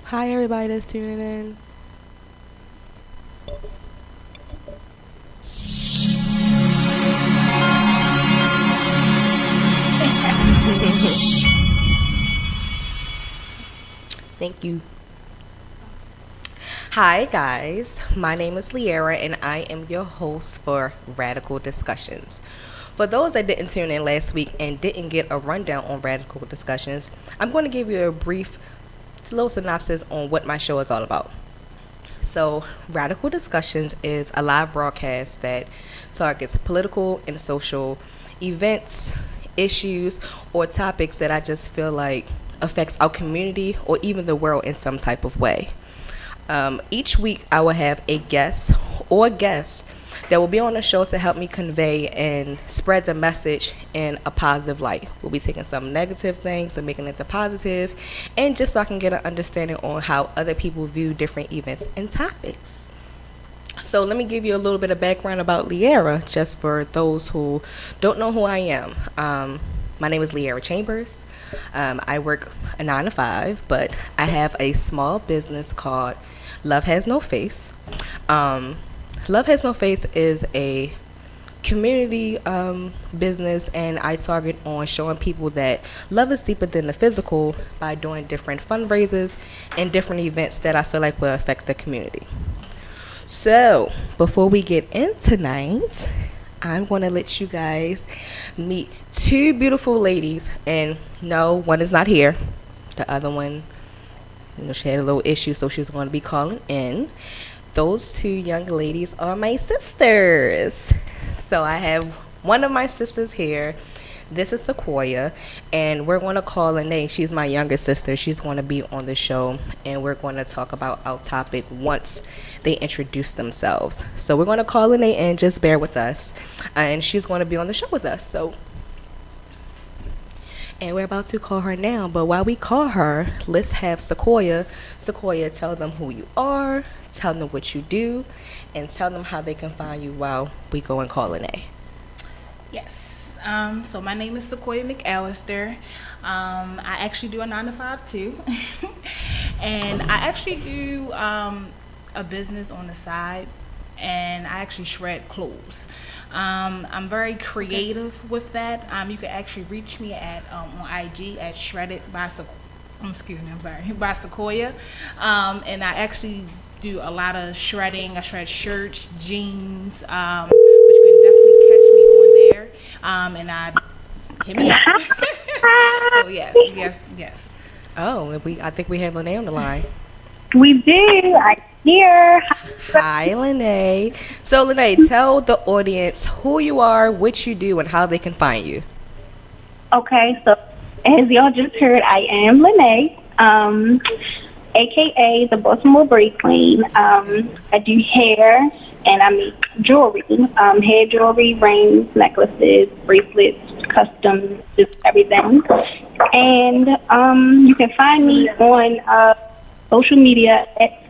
Hi, everybody that's tuning in. Thank you. Hi, guys. My name is Liera, and I am your host for Radical Discussions. For those that didn't tune in last week and didn't get a rundown on Radical Discussions, I'm going to give you a brief little synopsis on what my show is all about. So, Radical Discussions is a live broadcast that targets political and social events, issues, or topics that I just feel like affects our community or even the world in some type of way. Each week I will have a guest or guests that will be on the show to help me convey and spread the message in a positive light. We'll be taking some negative things and making it into positive, and just so I can get an understanding on how other people view different events and topics. So let me give you a little bit of background about Liera, just for those who don't know who I am. My name is Liera Chambers. I work a 9 to 5, but I have a small business called Love Has No Face. Love Has No Face is a community business, and I target on showing people that love is deeper than the physical by doing different fundraisers and different events that I feel like will affect the community. So before we get in tonight, I'm going to let you guys meet two beautiful ladies, and no, one is not here. The other one, she had a little issue, so she's going to be calling in. Those two young ladies are my sisters. So I have one of my sisters here. This is Sequoia, and we're going to call Lene. She's my younger sister. She's going to be on the show, and we're going to talk about our topic once they introduce themselves. So we're going to call Lene in. Just bear with us, and she's going to be on the show with us. And we're about to call her now, but while we call her, let's have Sequoia tell them who you are, tell them what you do, and tell them how they can find you while we go and call Lene. Yes. So my name is Sequoia McAllister. I actually do a 9 to 5 too. And I actually do a business on the side, and I actually shred clothes. I'm very creative with that. You can actually reach me at on IG at shredded by by Sequoia. And I actually do a lot of shredding. I shred shirts, jeans, but you can definitely catch me on there. And I hit me up. So yes. Oh, I think we have Lene on the line. We do. I'm here. Hi, Lene. So, Lene, tell the audience who you are, what you do, and how they can find you. Okay, so as y'all just heard, I am Lene, aka the Baltimore Braid Queen. I do hair, and I make jewelry, hair jewelry, rings, necklaces, bracelets, custom, just everything. And you can find me on social media at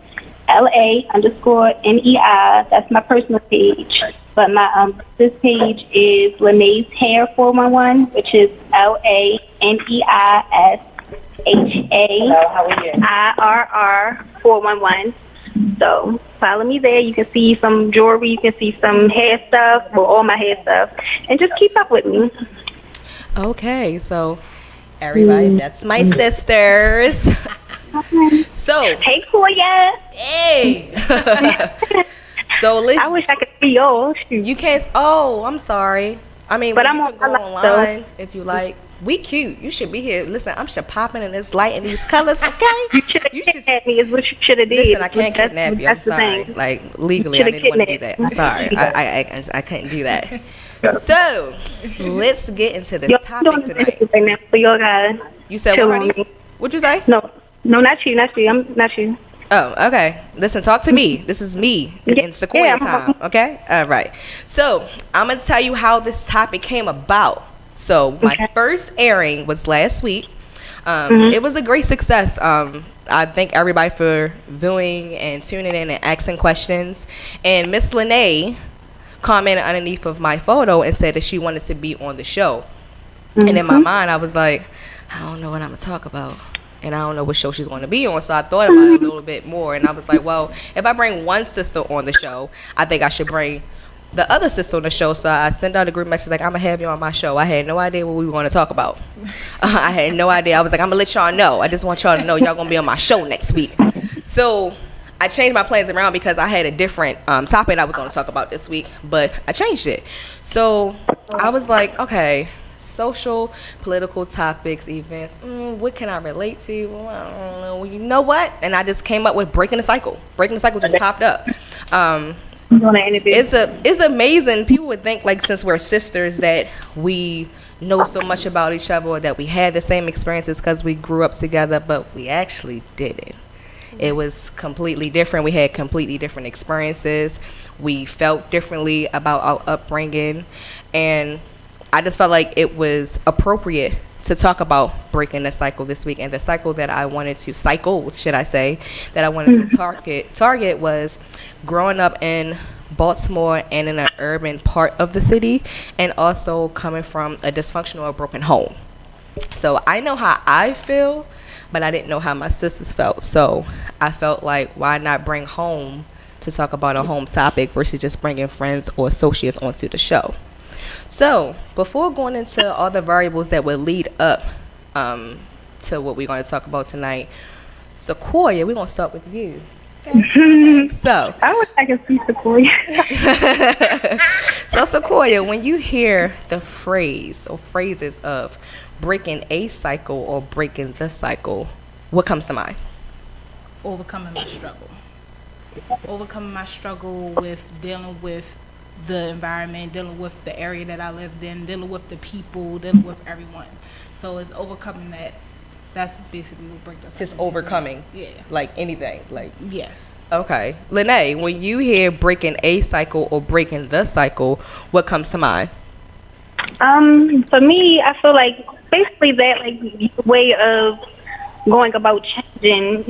LA_NEI. That's my personal page. But my this page is Lene's Hair 411, which is LANEISHAIRR 411. So follow me there. You can see some jewelry. You can see some hair stuff, well, all my hair stuff, and just keep up with me. Okay, so everybody, that's my sisters. So hey, Koya. Hey. So let's. I wish I could see yours. You can't. Oh, I'm sorry. I mean, but you I'm can go online if you like. We cute. You should be here. Listen, I'm popping in this light and these colors. Okay. You should kidnap me. Is what you should have did. Listen, I can't kidnap you. I'm sorry. Like legally, I didn't want to do that. I'm sorry. I couldn't do that. So let's get into this topic tonight. You said what, honey? What'd you say? No, not you. I'm not you. Oh, okay. Listen, talk to me. This is me in Sequoia time. Okay. All right. So I'm gonna tell you how this topic came about. So my first airing was last week. It was a great success. I thank everybody for viewing and tuning in and asking questions. And Miss Lene commented underneath of my photo and said that she wanted to be on the show. And in my mind, I was like, I don't know what I'm gonna talk about. and I don't know what show she's going to be on. So I thought about it a little bit more, and I was like, well, if I bring one sister on the show, I think I should bring the other sister on the show. So I sent out a group message like, I'm gonna have you on my show. I had no idea what we were going to talk about. I had no idea. I was like, I'm gonna let y'all know. I just want y'all to know y'all gonna be on my show next week. So I changed my plans around because I had a different topic I was going to talk about this week, but I changed it. So I was like, okay, social, political topics, events, what can I relate to? Well, I don't know. Well, you know what? And I just came up with breaking the cycle. Breaking the cycle just popped up. It's amazing. People would think, like, since we're sisters, that we know so much about each other, or that we had the same experiences because we grew up together, but we actually didn't. It was completely different. We had completely different experiences. We felt differently about our upbringing, and I just felt like it was appropriate to talk about breaking the cycle this week. And the cycle that I wanted to that I wanted to target was growing up in Baltimore and in an urban part of the city, and also coming from a dysfunctional or broken home. So I know how I feel, but I didn't know how my sisters felt. So I felt like, why not bring home to talk about a home topic versus just bringing friends or associates onto the show. So before going into all the variables that would lead up to what we're going to talk about tonight, Sequoia, we're going to start with you. Okay. So I wish I could see Sequoia. So Sequoia, when you hear the phrase or phrases of breaking a cycle or breaking the cycle, what comes to mind? Overcoming my struggle. Overcoming my struggle with dealing with the environment, dealing with the area that I lived in, dealing with the people, dealing with everyone. So it's overcoming that. That's basically what break the cycle. Just overcoming. Yeah. Like anything. Like yes. Okay. Lene, when you hear breaking a cycle or breaking the cycle, what comes to mind? For me, I feel like basically that, like, way of going about changing,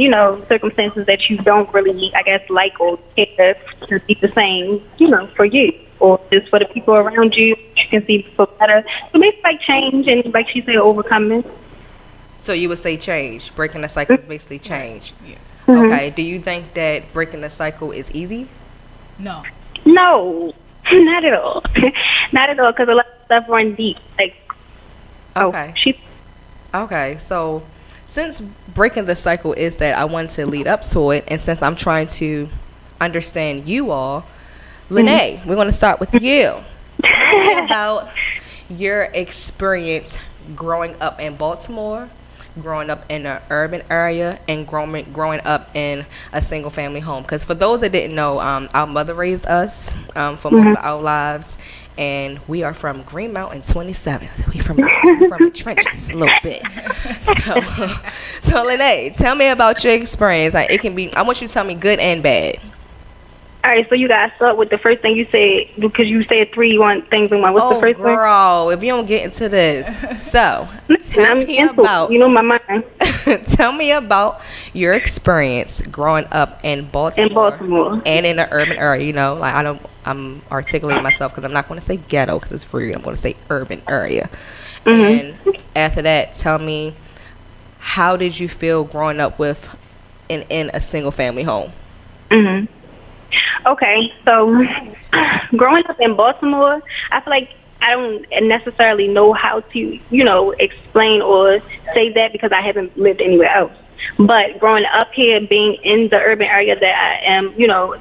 circumstances that you don't really, I guess, like or care to be the same, for you, or just for the people around you. You can see for better. So basically, like, change and, like she said, overcoming. So you would say change. Breaking the cycle is basically change. Yeah. Mm-hmm. Okay. Do you think that breaking the cycle is easy? No. No, not at all. Not at all, because a lot of stuff run deep. Like, okay. Okay. So since breaking the cycle is that, I want to lead up to it, and since I'm trying to understand you all, Lene, we're going to start with you. Tell me about your experience growing up in Baltimore, growing up in an urban area, and growing up in a single family home. Because for those that didn't know, our mother raised us for most of our lives, and we are from Green Mountain 27th. We from the trenches a little bit. So Lene, tell me about your experience. Like, it can be, I want you to tell me good and bad. All right, so you guys start with the first thing you said, because you said things in one. What's the first one? Oh, girl, if you don't get into this. So, tell me about, my mind. Tell me about your experience growing up in Baltimore. And in an urban area, like, I'm articulating myself because I'm not going to say ghetto because it's rude. I'm going to say urban area. And after that, tell me, how did you feel growing up with in a single family home? Okay, so growing up in Baltimore, I feel like I don't necessarily know how to, explain or say that because I haven't lived anywhere else. But growing up here, being in the urban area that I am,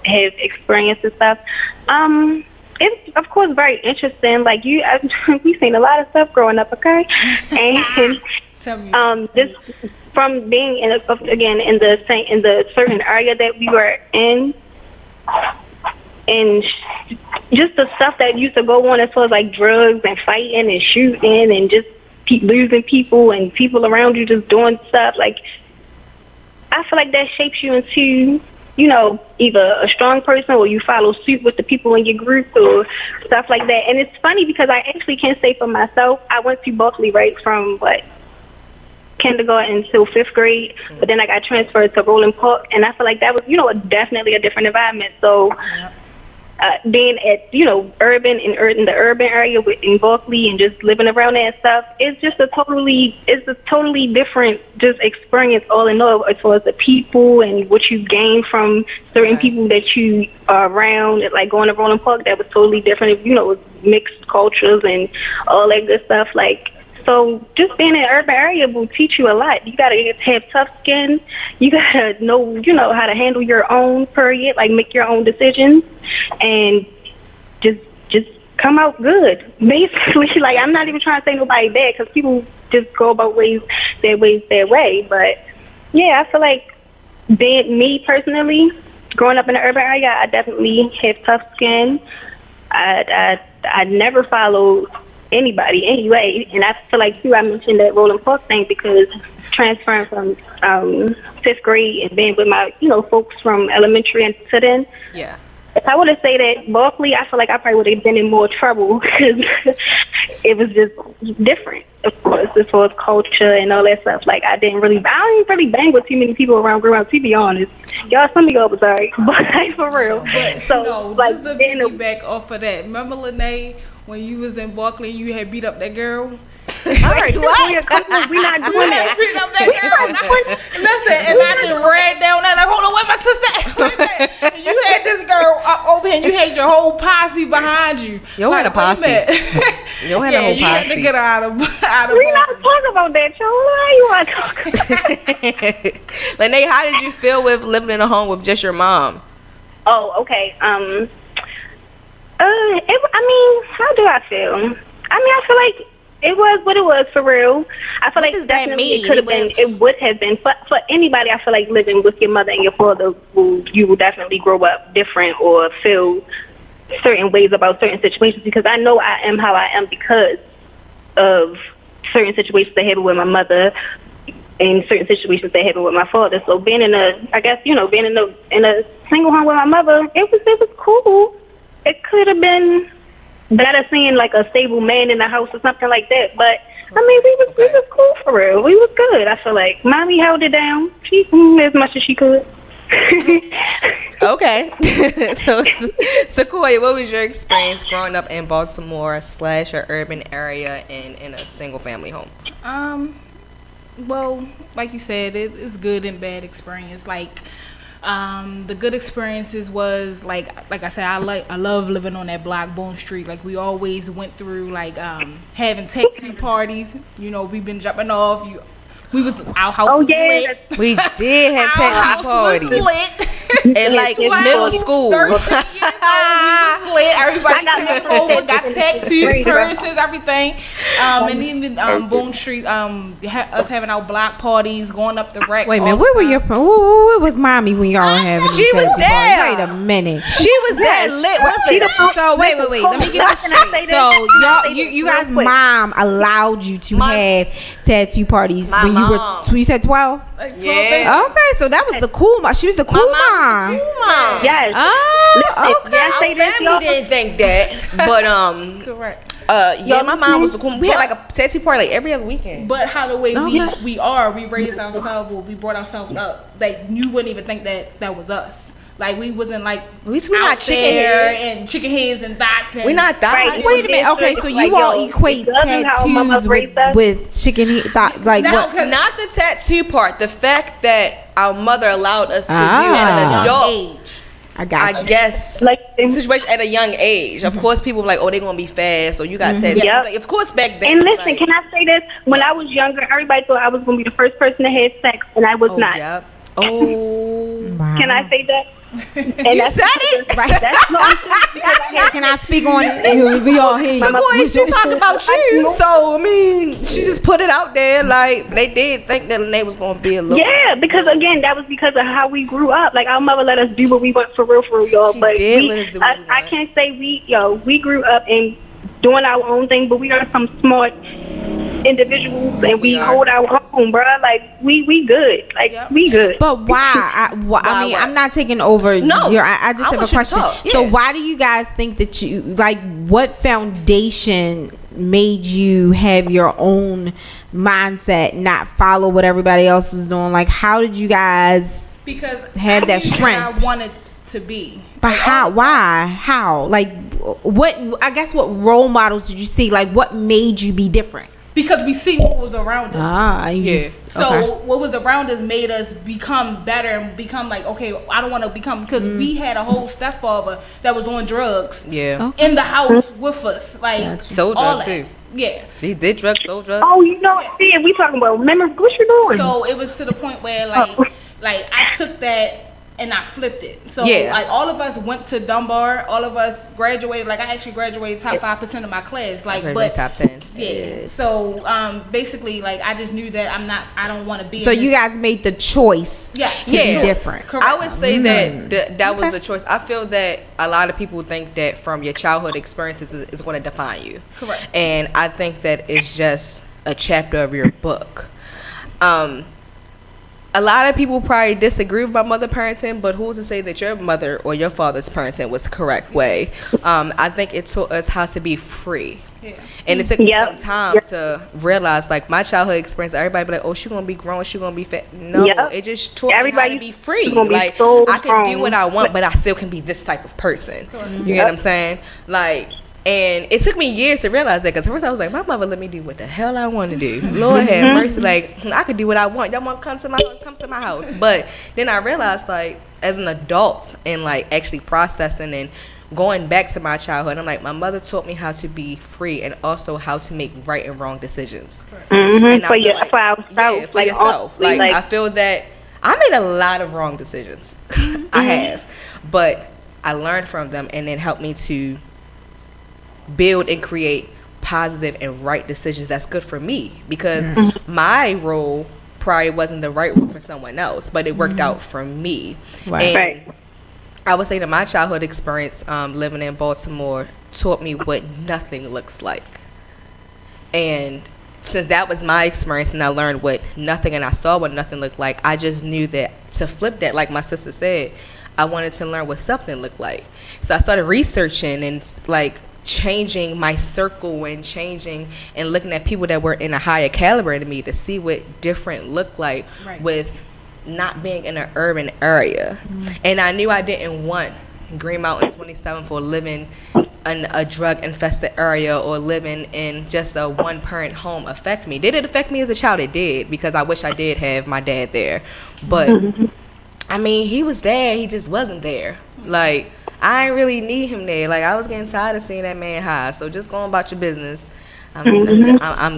have experienced and stuff, it's, of course, very interesting. Like, we've seen a lot of stuff growing up, okay? And just from being in the certain area that we were in, and just the stuff that used to go on as far as, like, drugs and fighting and shooting and just losing people and people around you just doing stuff, like, I feel like that shapes you into, either a strong person or you follow suit with the people in your group or stuff like that. And it's funny because I actually can't say for myself, I went to Berkeley right from kindergarten until 5th grade, but then I got transferred to Roland Park, and I feel like that was, definitely a different environment. So being at urban in the urban area in Berkeley and just living around there and stuff, it's a totally different just experience all in all, as far as the people and what you gain from certain people that you are around. Like going to Roland Park, that was totally different. With mixed cultures and all that good stuff. Like, so just being in an urban area will teach you a lot. You gotta have tough skin. You gotta know, how to handle your own period, like make your own decisions, and just come out good. Basically, like, I'm not even trying to say nobody bad, because people just go about their way. But yeah, I feel like being me personally, growing up in the urban area, I definitely have tough skin. I never followed anybody anyway, and I feel like too, I mentioned that Roland Park thing because transferring from 5th grade and being with my folks from elementary and to then. Yeah. If I would have said that Berkeley, I feel like I probably would have been in more trouble because it was just different, of course, as far as culture and all that stuff. Like, I didn't really bang with too many people around growing up, to be honest. Some of y'all was alright, but like, for real. But, so, like, just to piggyback off of that, remember, Lene, when you was in Berkeley, you had beat up that girl? All right, what? We not doing that. Beat up that girl. Listen, and I just ran down there like, hold on, where my sister at? And you had this girl over here, and you had your whole posse behind you. You had a posse. You had a whole posse. You had to get out of we not talking about that, Joe. Why you want to talk about that? Lene, how did you feel with living in a home with just your mom? Oh, okay. How do I feel? I feel like it was what it was, for real. I feel like definitely it would have been for anybody. I feel like living with your mother and your father, you will definitely grow up different or feel certain ways about certain situations, because I know I am how I am because of certain situations that happened with my mother and certain situations that happened with my father. So being in a single home with my mother, it was cool. It could have been better seeing like a stable man in the house or something like that. But we was cool, for real. We was good. I feel like mommy held it down. She as much as she could. Okay. So Sequoia, what was your experience growing up in Baltimore / an urban area and in a single family home? Well, like you said, it's good and bad experience. Like, the good experiences was like I said, I love living on that block, Bone Street. Like, we always went through like having tattoo parties. We've been jumping off. Our house was lit. We did have tattoo parties. Was lit. And like in middle school. 13 years old, we was lit. Everybody came over, got tattoos, purses, everything. And even Bone Street, us having our block parties, going up the rack. Wait a minute, where was mommy when y'all were having these She was tattoo there. parties? Wait a minute. She was there lit with it. So wait. Let me get this straight. So you guys' mom allowed you to have tattoo parties when you were. So you said 12? Yeah. Okay, so that was the cool mom. She was the cool mom. Yes. Oh, okay. Our family didn't think that, but Correct. my mom was the cool. We had like a tattoo party like every other weekend. But how the way we raised ourselves, or we brought ourselves up, like, you wouldn't even think that was us. Like, we wasn't like we not chicken heads and chicken heads and dots. And we not that. Right. Wait a minute. Okay, so you all equate tattoos with chicken head, like what? Not the tattoo part. The fact that our mother allowed us to do at an adult age. I guess like situation at a young age. Of course, people were like, "Oh, they gonna be fast," or "You got tattoos." Yep. Like, of course, back then. And listen, can I say this? When I was younger, everybody thought I was gonna be the first person to have sex, and I was not. Yep. Oh, wow. Can I say that? And you said it. Right. That's no, because Can I speak on it? We all hear you. Boy, she talked about you, so she just put it out there. Like, they did think that Lene was gonna be a little. Yeah, because again, that was because of how we grew up. Like, our mother let us do what we want for real, y'all. She but did let us do what we I want. can't say we grew up and doing our own thing, but we are some smart individuals, and we hold our own, bro. Like, we good. Like, we good. But why? I mean, what? I'm not taking over. No, I just have a question. So why do you guys think that you like? What foundation made you have your own mindset, not follow what everybody else was doing? Like, how did you guys because have that strength? I wanted to be. But how? Why? How? Like, what? I guess what role models did you see? Like, what made you be different? Because we see what was around us. So what was around us made us become better and become like, okay, I don't want to become, because we had a whole stepfather that was on drugs. Yeah. In the house with us, like sold drugs too. Yeah. He did drugs, sold drugs. Oh, you know, yeah, we talking about memory. What you doing? So it was to the point where like I took that and I flipped it. So like all of us went to Dunbar. All of us graduated. Like I actually graduated top 5% of my class. Like, but top 10. Yeah. So basically, like I just knew that I don't want to be. So you guys made the choice. Yes. To be different. Correct. I would say that was the choice. I feel that a lot of people think that from your childhood experiences is going to define you. Correct. And I think that it's just a chapter of your book. A lot of people probably disagree with my mother parenting, but who's to say that your mother or your father's parenting was the correct way? I think it taught us how to be free. Yeah. And it took me some time to realize, like, my childhood experience, everybody be like, oh, she's going to be grown, she's going to be fat. No, it just taught me how to be free. Like, I can do what I want, but I still can be this type of person. You get what I'm saying? Like, and it took me years to realize that, because first I was like, my mother let me do what the hell I want to do. Lord have mercy, like, I could do what I want. Y'all want to come to my house, come to my house. But then I realized, like, as an adult and, like, actually processing and going back to my childhood, I'm like, my mother taught me how to be free and also how to make right and wrong decisions. And for yourself. Like, I feel that I made a lot of wrong decisions. I have. But I learned from them, and it helped me to build and create positive and right decisions that's good for me, because my role probably wasn't the right role for someone else, but it worked out for me. And I would say that my childhood experience living in Baltimore taught me what nothing looks like. And since that was my experience and I learned what nothing, and I saw what nothing looked like, I just knew that to flip that, like my sister said, I wanted to learn what something looked like. So I started researching and like changing my circle and changing and looking at people that were in a higher caliber than me to see what different looked like with not being in an urban area. And I knew I didn't want Green Mountain 27 for living in a drug infested area or living in just a one parent home affect me. Did it affect me as a child? It did, because I wish I did have my dad there. But I mean, he was there, he just wasn't there. Like, I didn't really need him there. Like, I was getting tired of seeing that man high. So just going about your business. I'm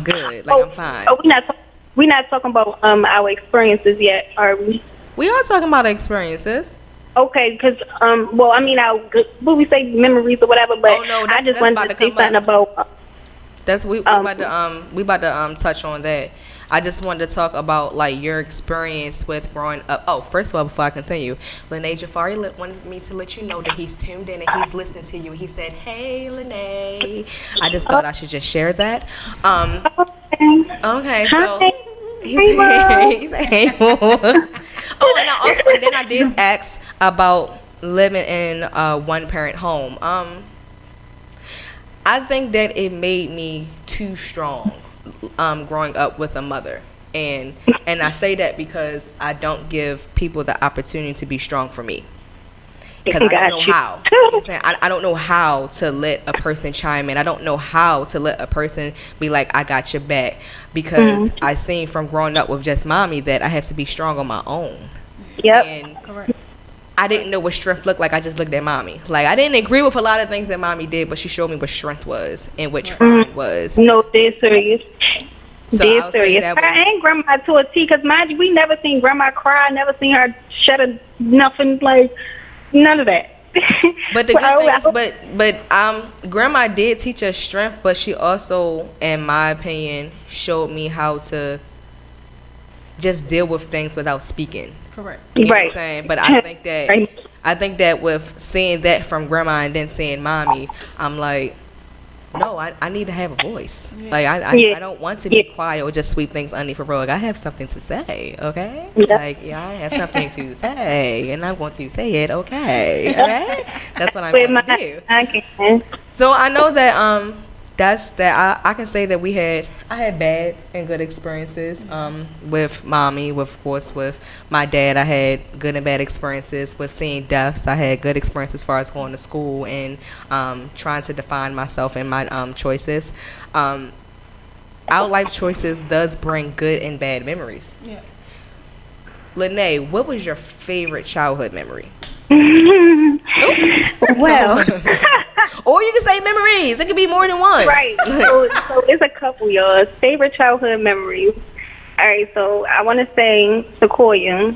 good. Like, I'm fine. Oh, we're not talking about our experiences yet, are we? We are talking about experiences. Okay, because well, I mean, what we say, memories or whatever. But I just wanted to say something about. We about to touch on that. I just wanted to talk about, like, your experience with growing up. Oh, first of all, before I continue, Lene Jafari wanted me to let you know that he's tuned in and he's listening to you. He said, hey, Lene. I just thought I should just share that. Okay, so he said, hey, oh, and then I did ask about living in a one-parent home. I think that it made me too strong. Growing up with a mother, and I say that because I don't give people the opportunity to be strong for me, because I don't know how. You know what I'm saying? I don't know how to let a person chime in. I don't know how to let a person be like, I got your back, because I seen from growing up with just mommy that I have to be strong on my own. And correct. I didn't know what strength looked like. I just looked at mommy. Like, I didn't agree with a lot of things that mommy did, but she showed me what strength was and what trying was. No, dead serious. So dead serious. I ain't grandma to a T, because mind you, we never seen grandma cry. Never seen her shed nothing, like none of that. But the good thing is, grandma did teach us strength, but she also, in my opinion, showed me how to just deal with things without speaking. Correct. You know what I'm saying? But I think that with seeing that from grandma and then seeing mommy, I'm like, no, I need to have a voice. Like, I don't want to be quiet or just sweep things underneath the rug. I have something to say, okay? Like, I have something to say, and I'm going to say it, okay? That's what I'm going to do. So I know that that's that. I can say that I had bad and good experiences with mommy, of course, with my dad. I had good and bad experiences with seeing deaths. I had good experiences as far as going to school and trying to define myself and my choices. Our life choices does bring good and bad memories. Yeah. Lene, what was your favorite childhood memory? Well, or you can say memories. It could be more than one. right. So it's a couple, y'all. Favorite childhood memories. All right, so I want to say Sequoia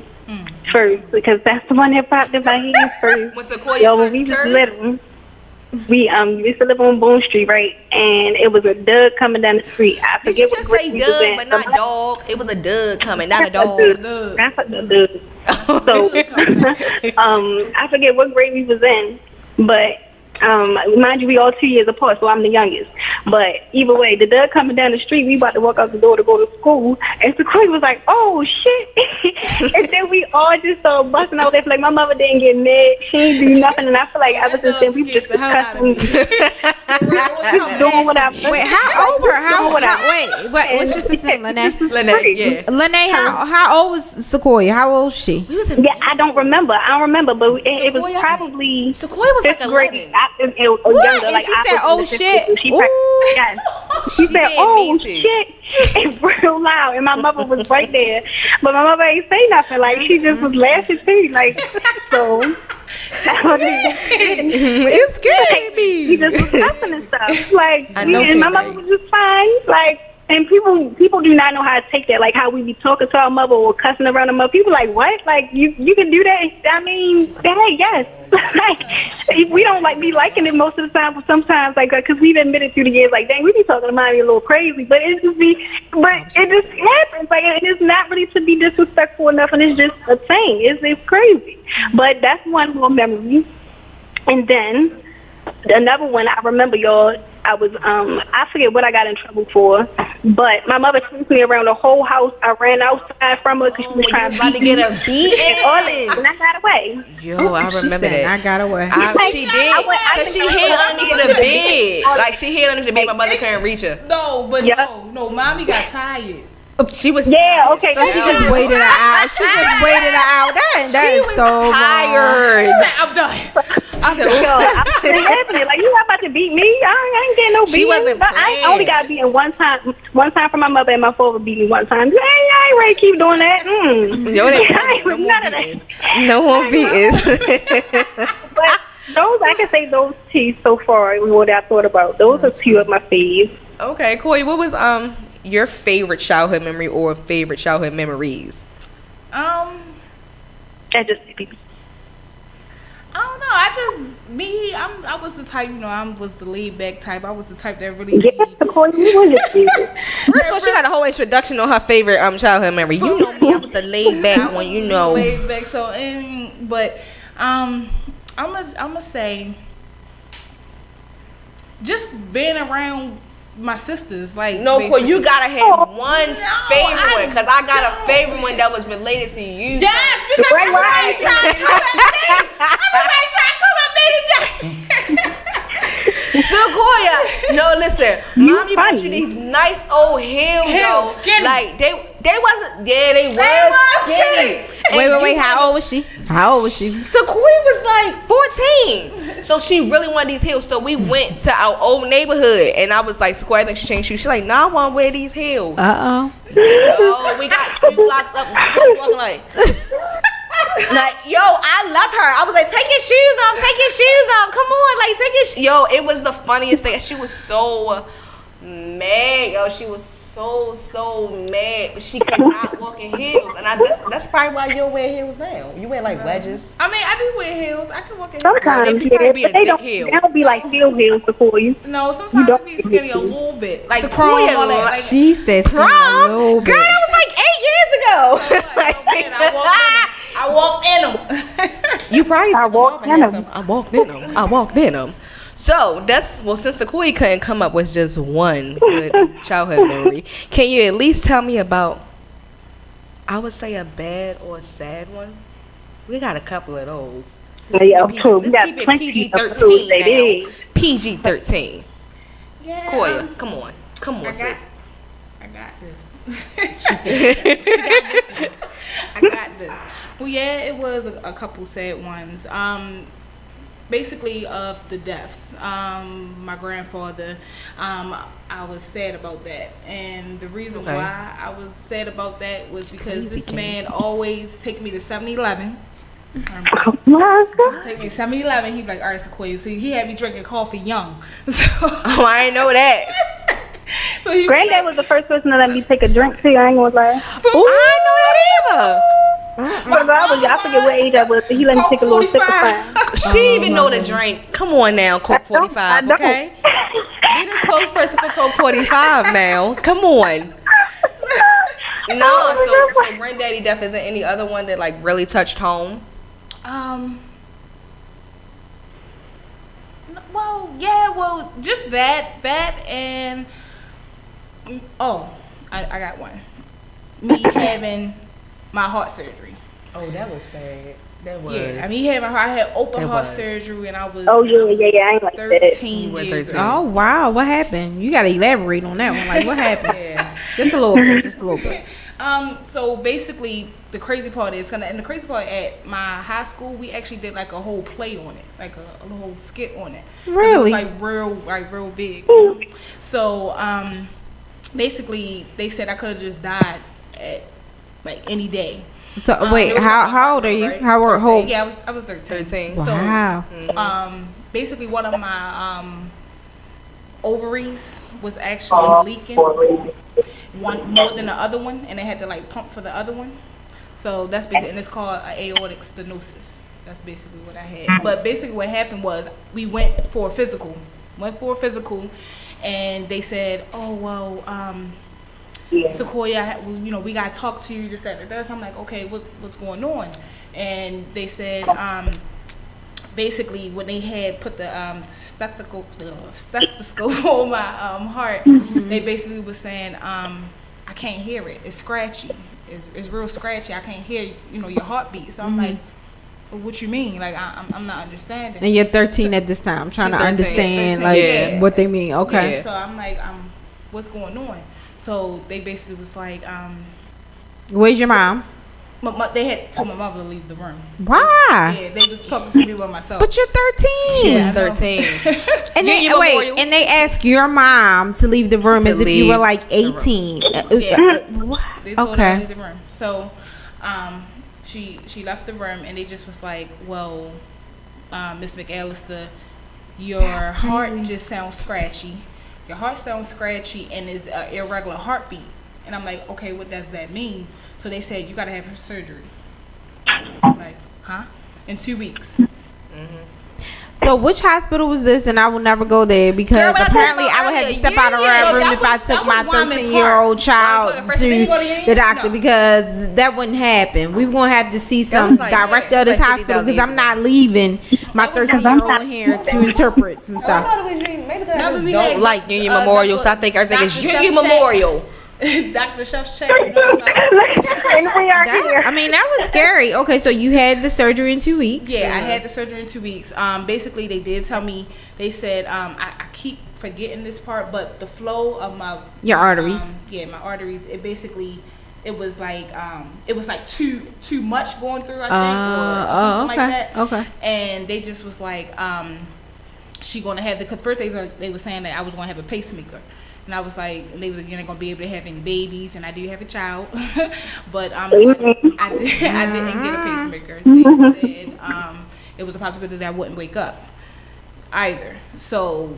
first because that's the one that popped in my head first. When Sequoia when we was little, we used to live on Boone Street, right? And it was a dog coming down the street. I Did forget you just say Doug, but not dog? It was a Doug coming, not a dog. That's a dog. So, I forget what grade we was in, but mind you, we all 2 years apart, so I'm the youngest. But either way, the dog coming down the street, we about to walk out the door to go to school, and Sequoia was like, "Oh shit!" And then we all just started busting out laughing. Like my mother didn't get mad, she didn't do nothing, and I feel like ever since then we just cussing, doing whatever. Wait, how old were what's your sister, Lene? Lene, yeah. Lene, how old was Sequoia? How old was she? Yeah, I don't remember, but it was probably Sequoia was like 11. Younger, And like she I said, was "Oh in shit!" the 50s. Yes. She said, did, "Oh me too. shit!" It's real loud, and my mother was right there, but my mother ain't say nothing. Like she just was laughing too. Like so. It scared me. We just was cussing and stuff. Like and my mother was just fine. Like. And people do not know how to take that, like how we be talking to our mother or cussing around our mother. People like, what? Like you can do that? I mean, hey, yes. Like we don't like be liking it most of the time, but sometimes like because we've admitted through the years, like dang, we be talking to mommy a little crazy, but it just happens. Like and it's not really to be disrespectful enough, and it's just a thing. It's crazy. But that's one more memory. And then another one I remember, y'all. I was I forget what I got in trouble for, but my mother chased me around the whole house. I ran outside from her because she was trying to get a beating, and I got away. Yo, I remember that. I got away. She did, because she hid underneath the bed. Like she hid underneath the bed. My mother couldn't reach her. No, but no, mommy got tired. She was okay. So she just waited her out. That is so tired. I'm done. I said, happening. Like you not about to beat me? I ain't getting no beating. She wasn't playing. I only got beaten one time. One time from my mother, and my father beat me one time. I ain't ready to keep doing that. No more beatings. But those I can say those two so far. What I thought about those are two of my faves. Okay, Koi, what was your favorite childhood memory or favorite childhood memories? I just I don't know. I was the type, I was the laid back type. I was the type that really. First of all, she got a whole introduction on her favorite childhood memory. You know me, I was the laid back one. Laid back. So, but I'm gonna say, just being around my sisters, like you gotta have one favorite one, because I got a favorite one that was related to you. Yes, because everybody trying to come up there. Sequoia, no, listen, mommy bought you these nice old heels, yo. Like they wasn't, they was skinny. Wait, how old was she? Sequoia was like 14. So she really wanted these heels. So we went to our old neighborhood, and I was like, Sequoia, I think she changed shoes. She's like, no, I want to wear these heels. Oh, we got 2 blocks up, and Sequoia walking like, yo, I love her. I was like, take your shoes off. Come on, like, take your yo, it was the funniest thing. She was so mad, yo. She was so mad, but she could not walk in heels, and that's probably why you don't wear heels now. You wear like wedges. I mean, I do wear heels. I can walk in heels. Sometimes they don't be like field heels before you. No, sometimes it be skinny a little bit, like Sequoia, prom. Like, she says prom. Girl, that was like 8 years ago. I walked in them. You probably I walked in them. So since Sequoia couldn't come up with just one good childhood memory, can you at least tell me about, I would say, a bad or sad one? We got a couple of those. Let's keep it PG-13 now. PG-13. Yeah. Koya, come on, sis. I got this. I got this. Well, yeah, it was a couple sad ones. Basically of the deaths. My grandfather, I was sad about that, and the reason why I was sad about that was because this man always take me to 7-Eleven. Take me to 7-Eleven. He'd be like, all right, Sequoia. So he had me drinking coffee young. So I didn't know that. So Granddad was the first person to let me take a drink too. I ain't gonna lie. Ooh, I didn't know that either. I forget what age I was, but he let me take a little sip of fine. She even know the drink. Come on now, Coke 45, okay? Be the spokesperson for Coke 45 now. Come on. No, so Granddaddy death isn't any other one that like really touched home. Well, just that and I got one. Me having my heart surgery. Oh, that was sad. That was. Yeah, I mean, I had open heart surgery when I was. Oh yeah, I ain't like 13 that. years old. Oh wow, what happened? You gotta elaborate on that one. Like, what happened? Yeah, just a little bit. So basically, the crazy part is and the crazy part at my high school, we actually did like a whole play on it, like a whole skit on it. Really? It was real big. So basically, they said I could have just died at like any day. So wait, how old are you? Right? How old? Yeah, I was 13. Wow. So basically, one of my ovaries was actually leaking. One more than the other one, and they had to like pump for the other one. So that's basically, and it's called aortic stenosis. That's basically what I had. But basically, what happened was we went for a physical, and they said, "Oh well, Sequoia, we gotta talk to you." This, that, and the third. So I'm like, "Okay, what's going on?" And they said, basically, when they had put the stethoscope on my heart, they basically was saying, I can't hear it. It's scratchy. It's real scratchy. I can't hear your heartbeat. So I'm like, well, what you mean? Like I'm not understanding. And you're 13 at this time, trying to understand what they mean. Okay. Yeah. So I'm like, what's going on? So they basically was like, where's your mom? They had told my mother to leave the room. Why? Yeah, they was talking to me by myself. But you're 13. She was 13. And and they ask your mom to leave the room as if you were like 18. Yeah. They told her to leave the room. So, she left the room, and they just was like, well, Miss McAllister, your heart just sounds scratchy. Your heart sounds scratchy and is an irregular heartbeat. And I'm like, okay, what does that mean? So they said, you got to have her surgery. I'm like, huh? In 2 weeks. So which hospital was this? And I will never go there because apparently I would have to step out of her room if I took my 13-year-old child to the doctor because that wouldn't happen. We were going to have to see some director of this hospital because I'm not leaving my 13-year-old in here to interpret some stuff. Don't like Union Memorial, so I think everything is Union Memorial. Dr. Chef's check. And we are here. I mean, that was scary. Okay, so you had the surgery in 2 weeks. Yeah, I had the surgery in 2 weeks. Basically, they did tell me. They said I keep forgetting this part, but the flow of your arteries. My arteries. It was like too much going through. I think, or something like that. Okay. And they just was like, she gonna have the. Cause first they were saying that I was gonna have a pacemaker. And I was like, you're not going to be able to have any babies, and I do have a child. But I didn't get a pacemaker. They said it was a possibility that I wouldn't wake up either. So,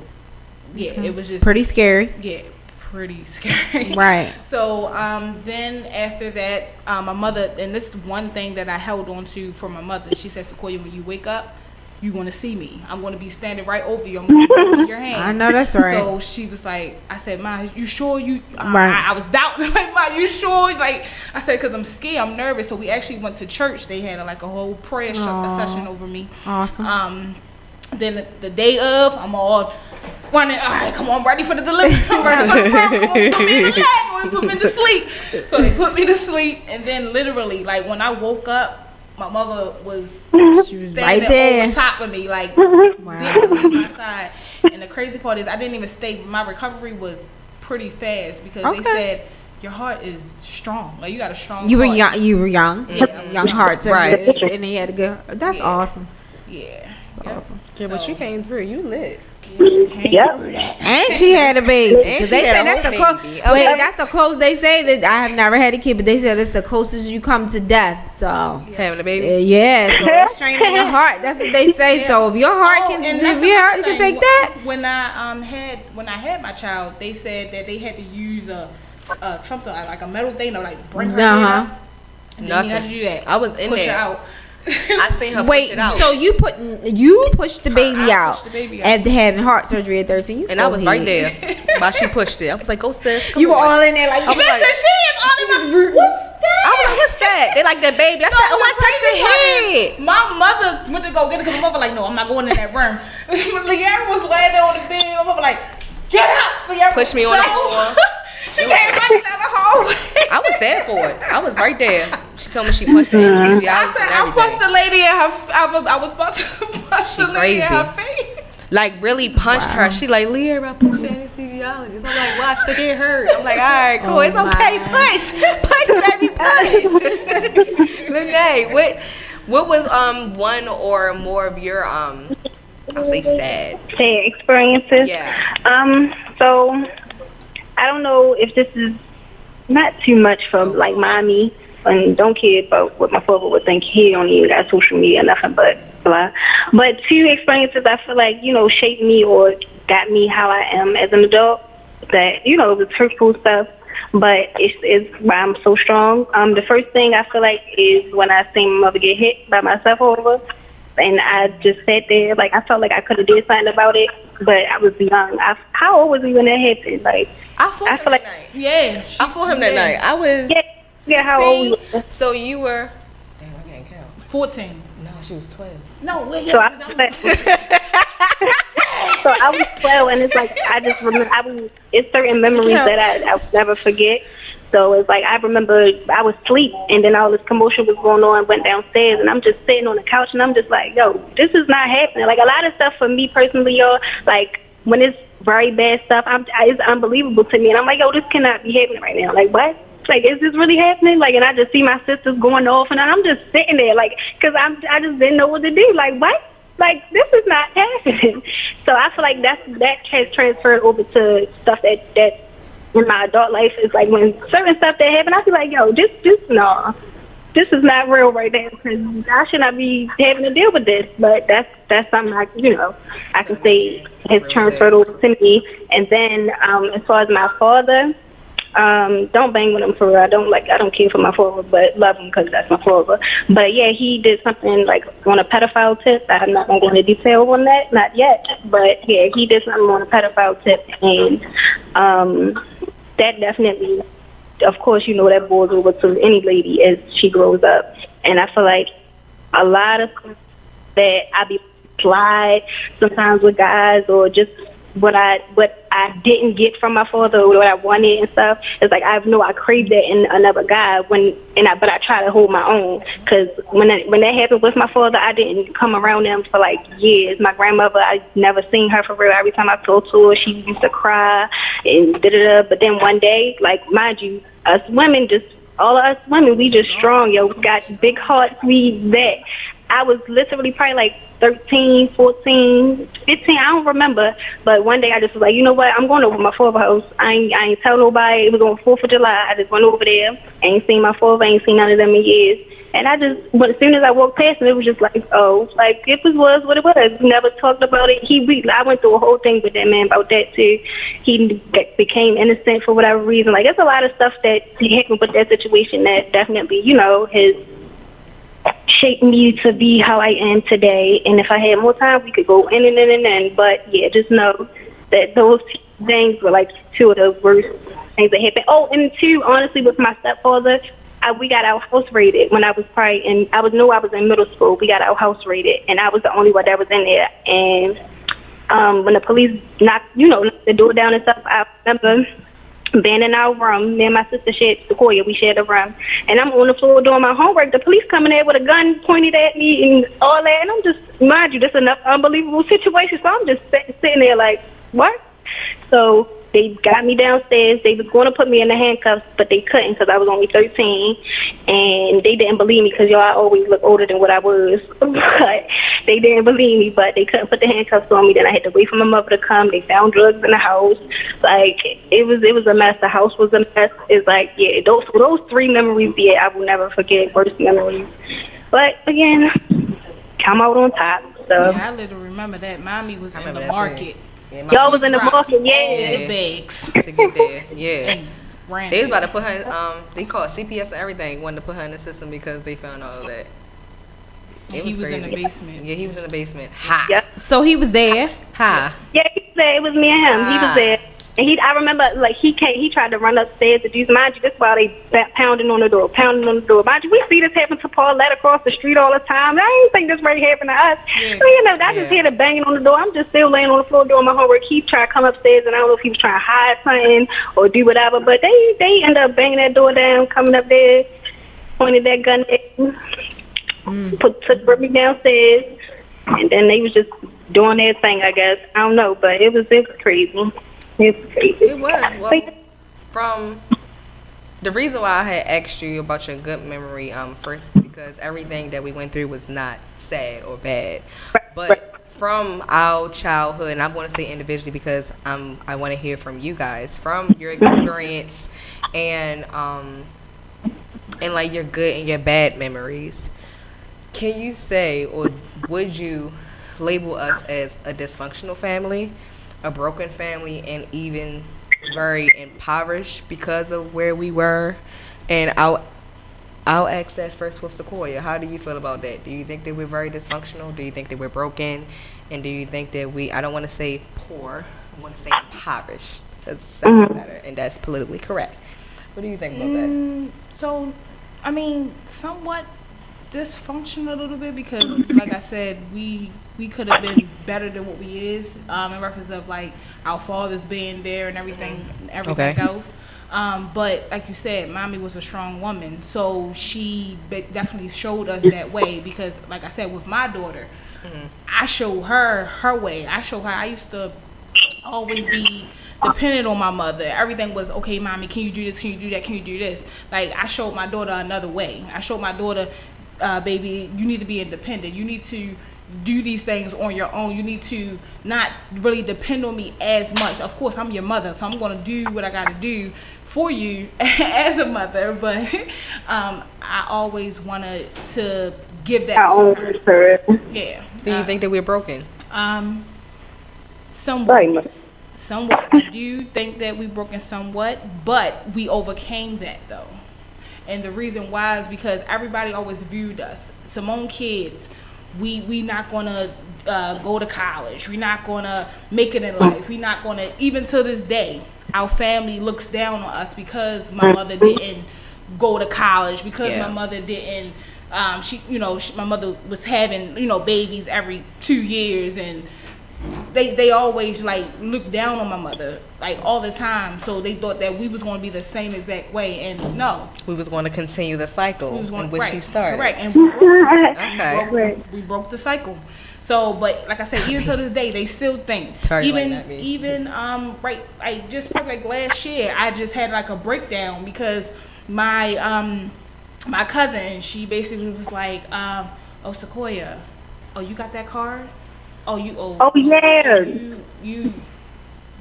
yeah, it was just... Pretty scary. Yeah, pretty scary. Right. So, then after that, my mother, and this is one thing that I held on to for my mother. She said, Sequoia, when you wake up, you're going to see me. I'm going to be standing right over you. I'm going to hold your hand. I know that's right. So she was like, I said, Ma, you sure you... I was doubting. Like, Ma, you sure? Like, I said, because I'm scared. I'm nervous. So we actually went to church. They had a whole prayer session over me. Awesome. Then the day of, I'm all running. All right, come on, ready for the delivery. I'm ready for the birth. Come on, put me in the leg. Put me to sleep. So they put me to sleep. And then literally, like, when I woke up, my mother was standing right there over top of me, like, on my side. And the crazy part is I didn't even stay. My recovery was pretty fast because they said your heart is strong. Like you got a strong. You were heart. young. You were young. Yeah, young heart. Right. And he had a good. That's awesome. Yeah. That's awesome. Yeah, but you came through. You lit. Yep. And she had a baby. Because they said that's the close. Wait, that's the close. They say that I have never had a kid, but they said it's the closest you come to death. So having a baby. Yeah. So that's straining your heart. That's what they say. So if your heart can, if your heart can take that. When I had my child, they said that they had to use something like a metal thing to like bring her out. And then you had to do that. I was in push there. Her out. I seen her push it out. So you pushed the baby out after having heart surgery at 13. And I was right there while she pushed it. I was like, "Go sis." You were all in there like, I was like, What's that? I was like, "What's that?" They like that baby. I said, "Oh, I touched the head." My mother went to go get it because my mother like, "No, I'm not going in that room." Leanne was laying there on the bed. My mother like, "Get up!" Leanne pushed me on the floor. She came running down the hallway. I was there for it. I was right there. She told me she punched the anesthesiologist I said, I punched the lady in her. I was about to punch the lady in her face. Like really punched her. She like, Leah, I punched the anesthesiologist. I'm like, watch the get hurt. I'm like, all right, cool. It's okay. Push, baby, push. Lene, what was one or more of your I'll say sad experiences? Yeah. So I don't know if this is not too much for like mommy, and don't care about what my father would think. He don't even got social media, nothing but blah. But two experiences I feel like, shaped me or got me how I am as an adult. That, it was hurtful stuff, but it's why I'm so strong. The first thing I feel like is when I seen my mother get hit by my stepfather, and I just sat there, like I felt like I could have did something about it, but I was young. How old was he when that happened? Like I feel that like, night. Yeah, I fought him that night. I was 16, how old? So you were? Damn, I can't count. 14. No, she was 12. No, wait. So I was 12, and it's like I just remember. It's certain memories that I will never forget. So it's like I remember I was asleep, and then all this commotion was going on. Went downstairs, and I'm just sitting on the couch, and I'm just like, "Yo, this is not happening." Like a lot of stuff for me personally, y'all. Like when it's very bad stuff, it's unbelievable to me, and I'm like, "Yo, this cannot be happening right now." Like what? Like, is this really happening? Like, and I just see my sisters going off, and I'm just sitting there, like, because I just didn't know what to do. Like, what? Like, this is not happening. So I feel like that has transferred over to stuff that in my adult life is like when certain stuff that happen, I feel like, yo, this is not real right now, because I should not be having to deal with this. But that's something I can say has transferred over to me. And then as far as my father. Don't bang with him for real. I don't care for my father, but love him because that's my father. But yeah, he did something like on a pedophile tip. I'm not going to go into detail on that, not yet. But yeah, he did something on a pedophile tip, and that definitely, of course, that boils over to any lady as she grows up. And I feel like a lot of that I be slide sometimes with guys, or just what I didn't get from my father, or what I wanted and stuff. It's like I craved that in another guy but I try to hold my own, because when that happened with my father, I didn't come around them for like years. My grandmother, I never seen her for real. Every time I talked to her, she used to cry and da-da-da. But then one day, like mind you, us women, all of us women, we just strong, yo. We got big hearts. I was literally probably like 13, 14, 15, I don't remember. But one day I just was like, you know what, I'm going over my father's house. I ain't tell nobody. It was on 4th of July. I just went over there. I ain't seen my father. I ain't seen none of them in years. And but as soon as I walked past him, it was just like, oh, like it was what it was. We never talked about it. I went through a whole thing with that man about that too. He became innocent for whatever reason. Like, there's a lot of stuff that happened with that situation that definitely, has shaped me to be how I am today. And if I had more time, we could go in. But yeah, just know that those things were like two of the worst things that happened. Oh, and two, honestly, with my stepfather, we got our house raided when I was probably I was in middle school. We got our house raided, and I was the only one that was in there. And when the police knocked the door down and stuff, I remember been in our room. Me and my sister shared Sequoia. We shared a room, and I'm on the floor doing my homework. The police coming there with a gun pointed at me and all that, and I'm just, mind you, this is an unbelievable situation. So I'm just sitting there like, what? So they got me downstairs. They was going to put me in the handcuffs, but they couldn't because I was only 13, and they didn't believe me because I always look older than what I was. But they didn't believe me, but they couldn't put the handcuffs on me. Then I had to wait for my mother to come. They found drugs in the house. Like it was a mess. The house was a mess. It's like, yeah, those 3 memories, yeah, I will never forget. Worst memories. But again, come out on top. So yeah, I literally remember that. Mommy was in the market. Yeah, y'all was in the market, yeah. The bags to get there, yeah. They was about to put her. They called CPS and everything, wanted to put her in the system because they found all of that. He was in the basement. Yeah, he was in the basement. Ha. Yep. So he was there. Ha. Yeah, he was there. It was me and him. He was there. And I remember, like, he tried to run upstairs to do, mind you, this while they pounding on the door. Mind you, we see this happen to Paulette across the street all the time. I didn't think this really happened to us. Yeah. So, I just hear the banging on the door. I'm just still laying on the floor doing my homework. He tried to come upstairs, and I don't know if he was trying to hide something or do whatever, but they end up banging that door down, coming up there, pointed that gun at me, took me downstairs, and then they was just doing their thing, I guess. I don't know, but it was crazy. It was. Well, from the reason why I had asked you about your good memory, first is because everything that we went through was not sad or bad, but from our childhood, and I want to say individually because I want to hear from you guys, from your experience and like your good and your bad memories. Can you say, or would you label us as a dysfunctional family, a broken family, and even very impoverished because of where we were? And I'll ask that first with Sequoia. How do you feel about that? Do you think that we're very dysfunctional? Do you think that we're broken? And do you think that I don't want to say poor, I want to say impoverished. That sounds better, and that's politically correct. What do you think about that? So, I mean, somewhat dysfunctional a little bit because, like I said, we could have been better than what we is in reference of like our fathers being there and everything else. But like you said, Mommy was a strong woman, so she definitely showed us that way because, like I said, with my daughter, I showed her way. I used to always be dependent on my mother. Everything was, okay, Mommy, can you do this? Can you do that? Can you do this? Like, I showed my daughter another way. I showed my daughter, baby, you need to be independent. You need to do these things on your own. You need to not really depend on me as much. Of course, I'm your mother, so I'm going to do what I got to do for you as a mother, but I always wanted to give that to her. Yeah. Do you think that we're broken? Somewhat. I do think that we're broken somewhat, but we overcame that though. And the reason why is because everybody always viewed us, Simone kids, we not gonna go to college. We're not gonna make it in life. We're not gonna, even to this day, our family looks down on us because my mother didn't go to college, because my mother didn't. My mother was having, babies every 2 years, and they always like looked down on my mother like all the time. So they thought that we was going to be the same exact way, and no, we was going to continue the cycle in which she started. Correct, and we broke the cycle. So, but like I said, even to this day, they still think. Right, like just like last year, I just had like a breakdown because my my cousin, she basically was like, "Oh, Sequoia, oh, you got that card? Oh, you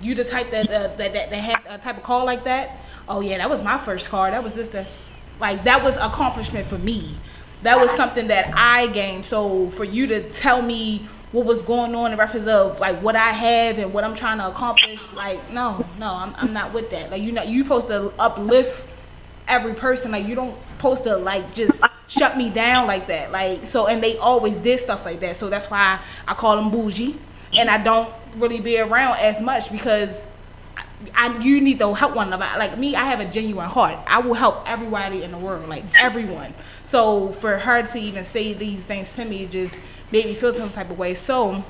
you the type that had a type of call like that? Oh yeah, that was my first card. That was that was accomplishment for me. That was something that I gained. So for you to tell me what was going on in reference of like what I have and what I'm trying to accomplish, like no, I'm not with that. Like you supposed to uplift every person. Like you don't supposed to like just shut me down like that. Like so, and they always did stuff like that. So that's why I call them bougie, and I don't really be around as much because you need to help one another. Like me, I have a genuine heart. I will help everybody in the world, like everyone. So for her to even say these things to me just made me feel some type of way. So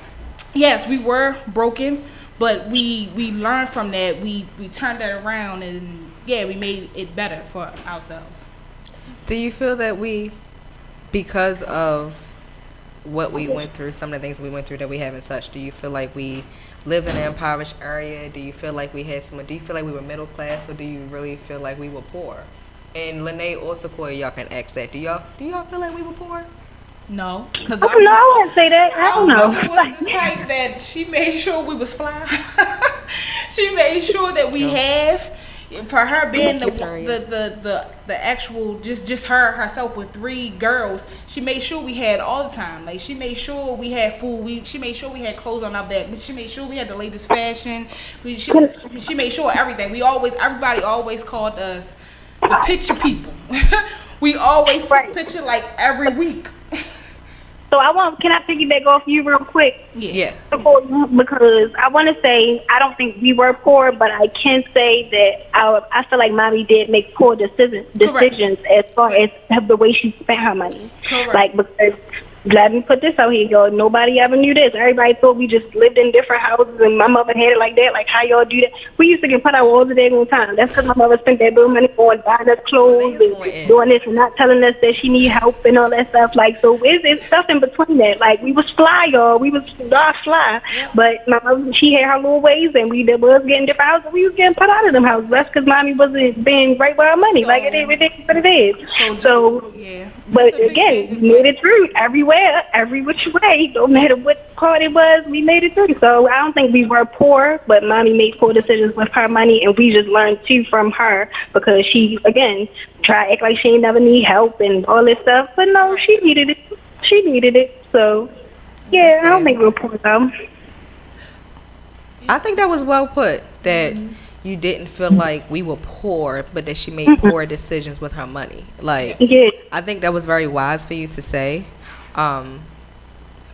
yes, we were broken, But we learned from that. We turned that around, and yeah, we made it better for ourselves. Do you feel that because of what we went through, some of the things we went through that we haven't touched, do you feel like we live in an impoverished area? Do you feel like we had do you feel like we were middle class, or do you really feel like we were poor? And Lene or Sequoia, y'all can ask that. Do y'all feel like we were poor? No. I don't know. I wouldn't say that. I don't know. Was the type that she made sure we was fly. She made sure that we have. For her being the actual just herself with 3 girls, she made sure we had all the time. Like, she made sure we had food. She made sure we had clothes on our back. She made sure we had the latest fashion. She made sure everything. Everybody always called us the picture people. We always took picture like every week. So can I piggyback off you real quick? Yeah. Because I want to say, I don't think we were poor, but I can say that I feel like mommy did make poor decisions as far as the way she spent her money. Correct. Like, because, let me put this out here, y'all. Nobody ever knew this. Everybody thought we just lived in different houses, and my mother had it like that. Like, how y'all do that? We used to get put out all the day time. That's because my mother spent that little money on buying us clothes and doing this and not telling us that she need help and all that stuff. Like, so it's stuff in between that. Like, we was fly, y'all. We was fly. Yeah. But my mother, she had her little ways, and we was getting different houses. We was getting put out of them houses. That's because mommy wasn't being right with our money. So, like, it is what it is. So yeah. But again, we made it through everywhere, every which way, no matter what part it was, we made it through. So I don't think we were poor, but mommy made poor decisions with her money, and we just learned too from her, because she, again, tried to act like she ain't never need help and all this stuff. But no, she needed it. She needed it. So yeah, I don't think we were poor though. I think that was well put, that you didn't feel like we were poor, but that she made poor decisions with her money. Like, I think that was very wise for you to say,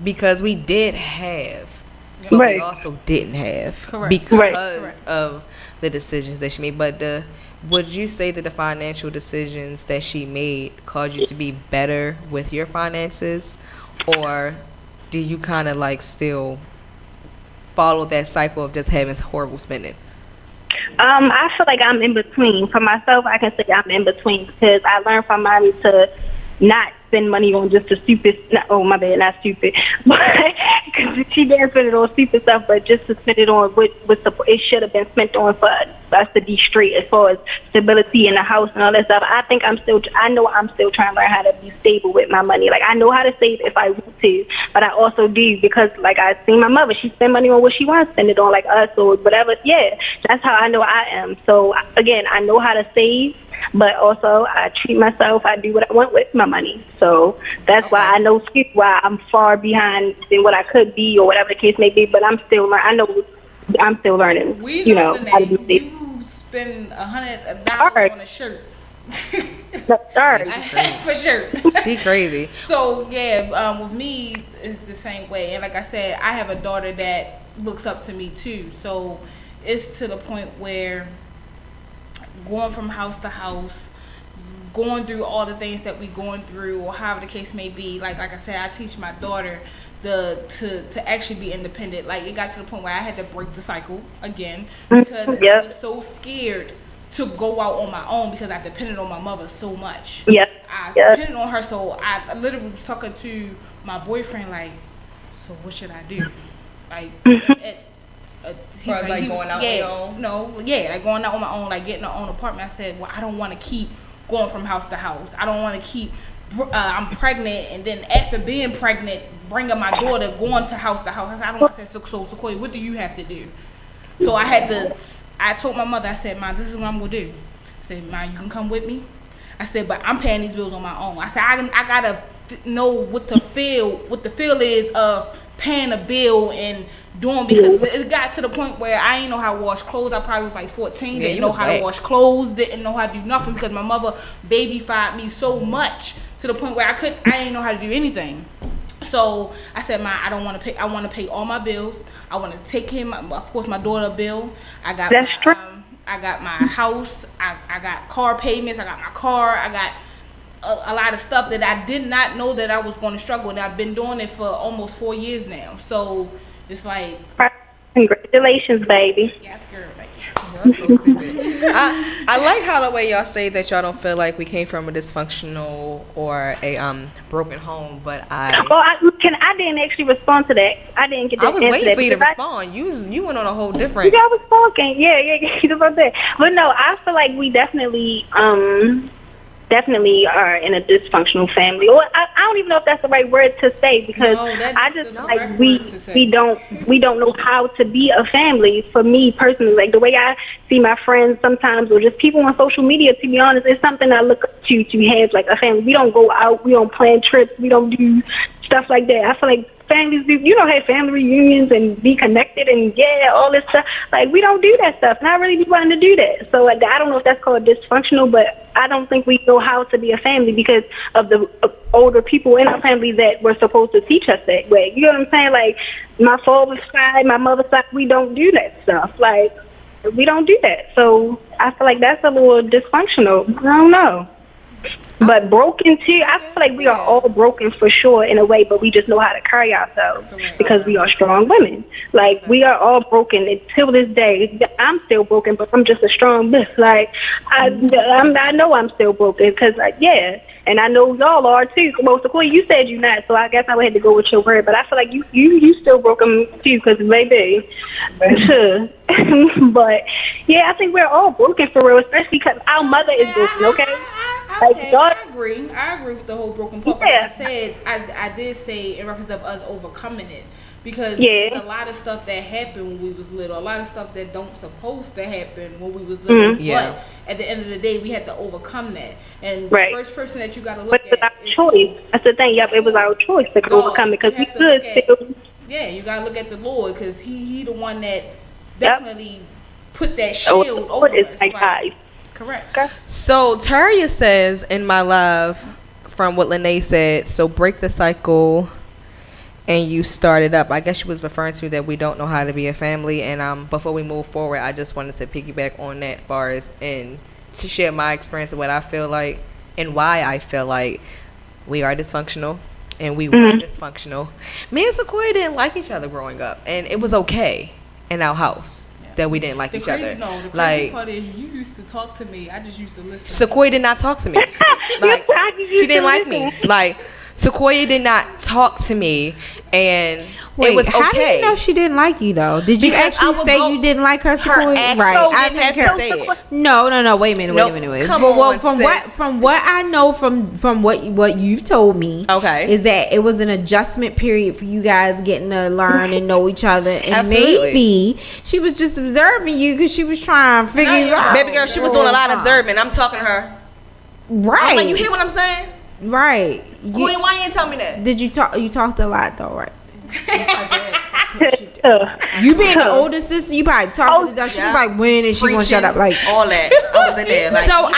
because we did have, but we also didn't have. Correct. Because of the decisions that she made. But would you say that the financial decisions that she made caused you to be better with your finances, or do you kind of like still follow that cycle of just having horrible spending? I feel like I'm in between. For myself, I can say I'm in between, because I learned from mommy to not spend money on just the stupid, not stupid, but because she didn't spend it on stupid stuff, but just to spend it on what it should have been spent on for us to be straight as far as stability in the house and all that stuff. I think I know I'm still trying to learn how to be stable with my money. Like, I know how to save if I want to, but I also do, because like I seen my mother, she spend money on what she wants to spend it on, like us or whatever. Yeah, that's how I know I am. So again, I know how to save, but also I treat myself. I do what I want with my money. So that's why I know why I'm far behind than what I could be, or whatever the case may be. But I'm still learning. I know I'm still learning. We know how to do this. You spend $100 on a shirt. For sure. She crazy. So yeah, with me it's the same way. And like I said, I have a daughter that looks up to me too. So it's to the point where going from house to house, going through all the things that we going through, or however the case may be. Like I said, I teach my daughter to actually be independent. Like, it got to the point where I had to break the cycle again, because I was so scared to go out on my own, because I depended on my mother so much. I depended on her, so I literally was talking to my boyfriend like, so what should I do? Like, going out on your own? Like going out on my own, like getting our own apartment. I said, well, I don't want to keep going from house to house. I don't want to keep, I'm pregnant, and then after being pregnant, bringing my daughter going to house. I said, I don't want to say, so Sequoia, what do you have to do? So I told my mother, I said, Ma, this is what I'm going to do. I said, Ma, you can come with me. I said, but I'm paying these bills on my own. I said, I got to know what the feel is of paying a bill and doing, because it got to the point where I didn't know how to wash clothes. I probably was like 14, didn't know how to wash clothes, didn't know how to do nothing, because my mother baby-fied me so much to the point where I didn't know how to do anything. So I said, Ma, I don't want to pay. I want to pay all my bills. I want to take care of course, my daughter bill. I got my house. I got car payments. I got my car. I got a lot of stuff that I did not know that I was going to struggle with. I've been doing it for almost 4 years now. So it's like Congratulations, baby. Yes, girl. Y'all so stupid. I like how the way y'all say that y'all don't feel like we came from a dysfunctional or a broken home, but I didn't actually respond to that. I didn't get that. I was waiting for you to respond. You went on a whole different. Yeah, I was talking. Yeah, about that. But no, I feel like we definitely are in a dysfunctional family. Or I don't even know if that's the right word to say, because I just like we don't know how to be a family. For me personally, like the way I see my friends sometimes, or just people on social media, to be honest, it's something I look up to have like a family. We don't go out, we don't plan trips, we don't do stuff like that. I feel like families do, have family reunions and be connected and all this stuff. Like, we don't do that stuff, and I really be wanting to do that. So like, I don't know if that's called dysfunctional, but I don't think we know how to be a family because of the older people in our family that were supposed to teach us that way. You know what I'm saying? Like, my father's side, my mother's side, we don't do that stuff. Like, we don't do that. So I feel like that's a little dysfunctional. I don't know. But broken too, I feel like we are all broken for sure in a way, but we just know how to carry ourselves because we are strong women. Like, we are all broken until this day. I'm still broken, but I'm just a strong bitch. Like, I know I'm still broken because, and I know y'all are too. Well, Sequoia, you said you're not, so I guess I would have to go with your word. But I feel like you still broken too, because maybe. But yeah, I think we're all broken for real, especially because our mother is broken. Okay. I agree with the whole broken part. But like I said, I did say in reference of us overcoming it, because there's a lot of stuff that happened when we was little, a lot of stuff that don't supposed to happen when we was little. But at the end of the day, we had to overcome that. And the first person that you got to look at, it was our choice. That's the thing. Yep, it was our choice to overcome it, because we could still. Yeah, you got to look at the Lord, because he the one that definitely put that shield over us. Like, correct. So Taria says, in my love, from what Lene said, so break the cycle and you start it up. I guess she was referring to that we don't know how to be a family. And before we move forward, I just wanted to piggyback on that, far as and to share my experience of what I feel like and why I feel like we are dysfunctional and we were dysfunctional. Me and Sequoia didn't like each other growing up, and it was okay in our house that we didn't like each other. No, the crazy part is you used to talk to me. I just used to listen. Sequoia did not talk to me. Like, she didn't like me. Like, Sequoia did not talk to me, and it was okay. How do you know she didn't like you though? Did you actually say you didn't like her, Sequoia? Right. I didn't have to say it. No. Wait a minute. Come on, from what I know from what you've told me, is that it was an adjustment period for you guys getting to learn and know each other, and maybe she was just observing you because she was trying to figure you out. Baby girl, she was doing a lot of observing. I'm talking to her. Right. Like, you hear what I'm saying? Right. Queen, why you ain't tell me that? Did you talk? You talked a lot though, right? I did. You being the older sister, you probably talked to the doctor. She was like, when is she gonna shut up? Like, all that. I was in there. Like, so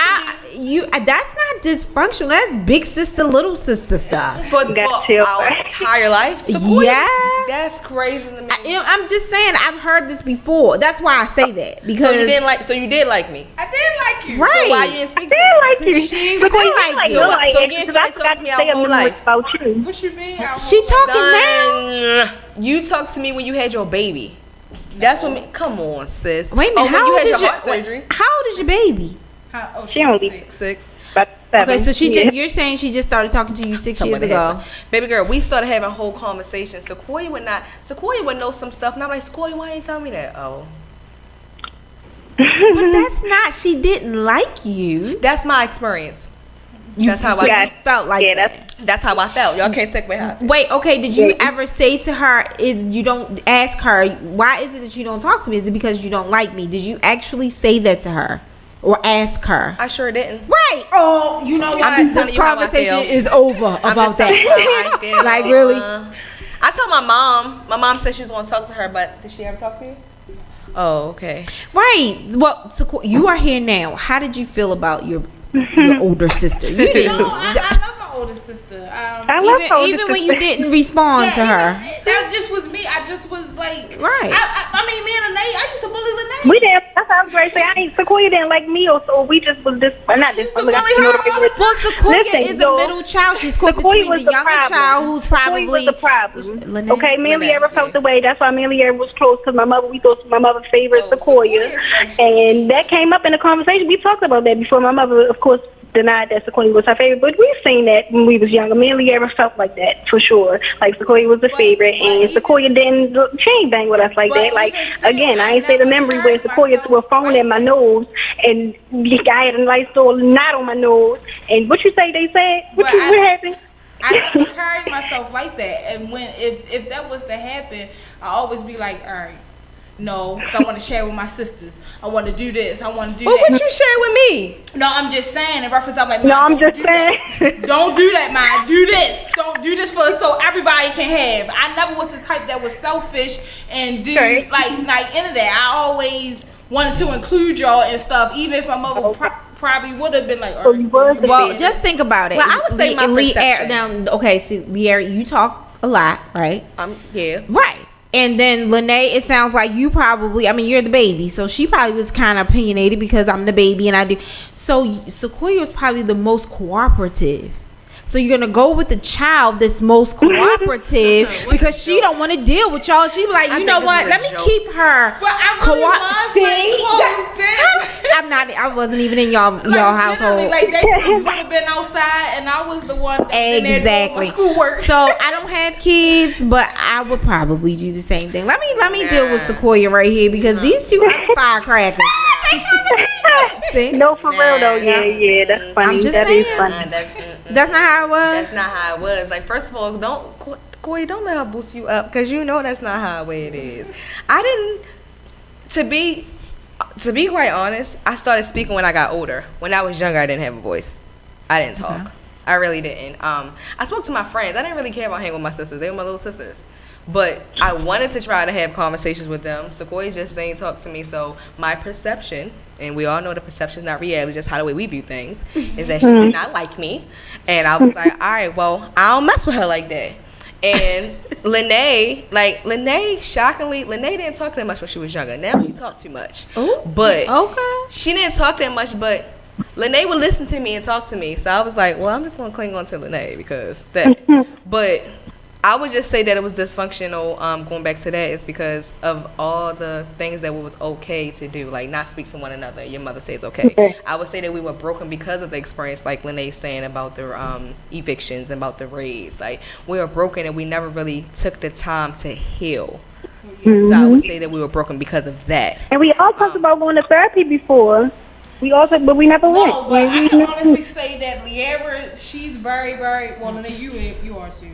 that's not dysfunctional. That's big sister, little sister stuff. For our entire life. Yeah, that's crazy to me. I'm just saying, I've heard this before. That's why I say that, because so you did like me. I did like you. Right? So why you didn't speak to me? I did like you. She didn't feel like you. So you didn't feel like talk to me our whole life. About you. What you mean? She talking now. You talked to me when you had your baby. That's what me. Come on, sis. Wait a minute. How old is your heart surgery? How old is your baby? She only 6. Okay, so you're saying she just started talking to you 6 years ago. Baby girl, we started having whole conversations. Sequoia would know some stuff, and I'm like, Sequoia, why ain't tell me that? Oh. But that's not, she didn't like you. That's my experience. That's how I felt like that. That's how I felt. Y'all can't take me out. Wait, okay, did you ever say to her, you don't ask her, why is it that you don't talk to me? Is it because you don't like me? Did you actually say that to her? Or ask her? I sure didn't. Right. Oh, you know what? This conversation is over about that. Like, really? I told my mom. My mom said she was going to talk to her, but did she ever talk to you? Oh, okay. Right. Well, so you are here now. How did you feel about your older sister? You didn't. No, I love my older sister. Even when you didn't respond to her. That just was me. I just was like, right. I mean, me and Lene, I used to bully Lene. We didn't. That's what I was going to say. Sequoia didn't like me, or so we just was this. Not this. Well, Sequoia is a middle child. She's caught between the younger child, who's probably was the problem. Okay, me and Leora felt the way. That's why me and Leora was close because my mother. We thought my mother's favorite Sequoia, and that came up in the conversation. We talked about that before. My mother, of course, denied that Sequoia was her favorite, but we've seen that when we was younger. Me and Leora felt like that for sure. Like Sequoia was the favorite, and Sequoia didn't. She ain't bang with us like that. Like again, I ain't say the memory where Sequoia threw a phone at my nose, and I had a nice little knot on my nose. And what you say? They said what happened? I never carried myself like that, and when if that was to happen, I always be like, all right. No, because I want to share with my sisters. I want to do this. I want to do that. What you share with me? No, I'm just saying. In reference, I'm like, no, I'm just saying. Don't do that, man. Do this. Don't do this so everybody can have. I never was the type that was selfish and do like into that. I always wanted to include y'all and stuff, even if my mother probably would have been like, well, just think about it. Well, I would say my perception. Now, okay, see, Leora, you talk a lot, right? Yeah. Right. And then Lene, it sounds like you probably, I mean, you're the baby, so she probably was kind of opinionated because I'm the baby and I do. So Sequoia was probably the most cooperative. So you're gonna go with the child that's most cooperative because she don't want to deal with y'all. She be like, you know what? Let me keep her. But I really I'm not. I wasn't even in y'all household. Like they would have been outside, and I was the one that exactly. Schoolwork. So I don't have kids, but I would probably do the same thing. Let me deal with Sequoia right here because these two are firecrackers. No, for real though. Yeah, that's funny. I'm just saying. Is funny. That's not how it was. That's not how it was. Like, first of all, Corey, don't let her boost you up because you know that's not how it is. I didn't. To be quite honest, I started speaking when I got older. When I was younger, I didn't have a voice. I didn't talk. Okay. I really didn't. I spoke to my friends. I didn't really care about hanging with my sisters. They were my little sisters. But I wanted to try to have conversations with them. Sequoia just didn't talk to me. So my perception, and we all know the perception is not reality, just how the way we view things, is that she did not like me. And I was like, all right, well, I don't mess with her like that. And Lene, shockingly, Lene didn't talk that much when she was younger. Now she talked too much. Ooh, but okay. She didn't talk that much, but Lene would listen to me and talk to me. So I was like, well, I'm just going to cling on to Lene because that. But I would just say that it was dysfunctional. Going back to that, is because of all the things that was okay to do, like not speak to one another. Your mother says okay. I would say that we were broken because of the experience, like Lene's saying about the evictions and about the raids. Like we were broken and we never really took the time to heal. So I would say that we were broken because of that. And we all talked about going to therapy before. We also, but we never went. No, but I can honestly say that Leora, she's very, very well. And you are too.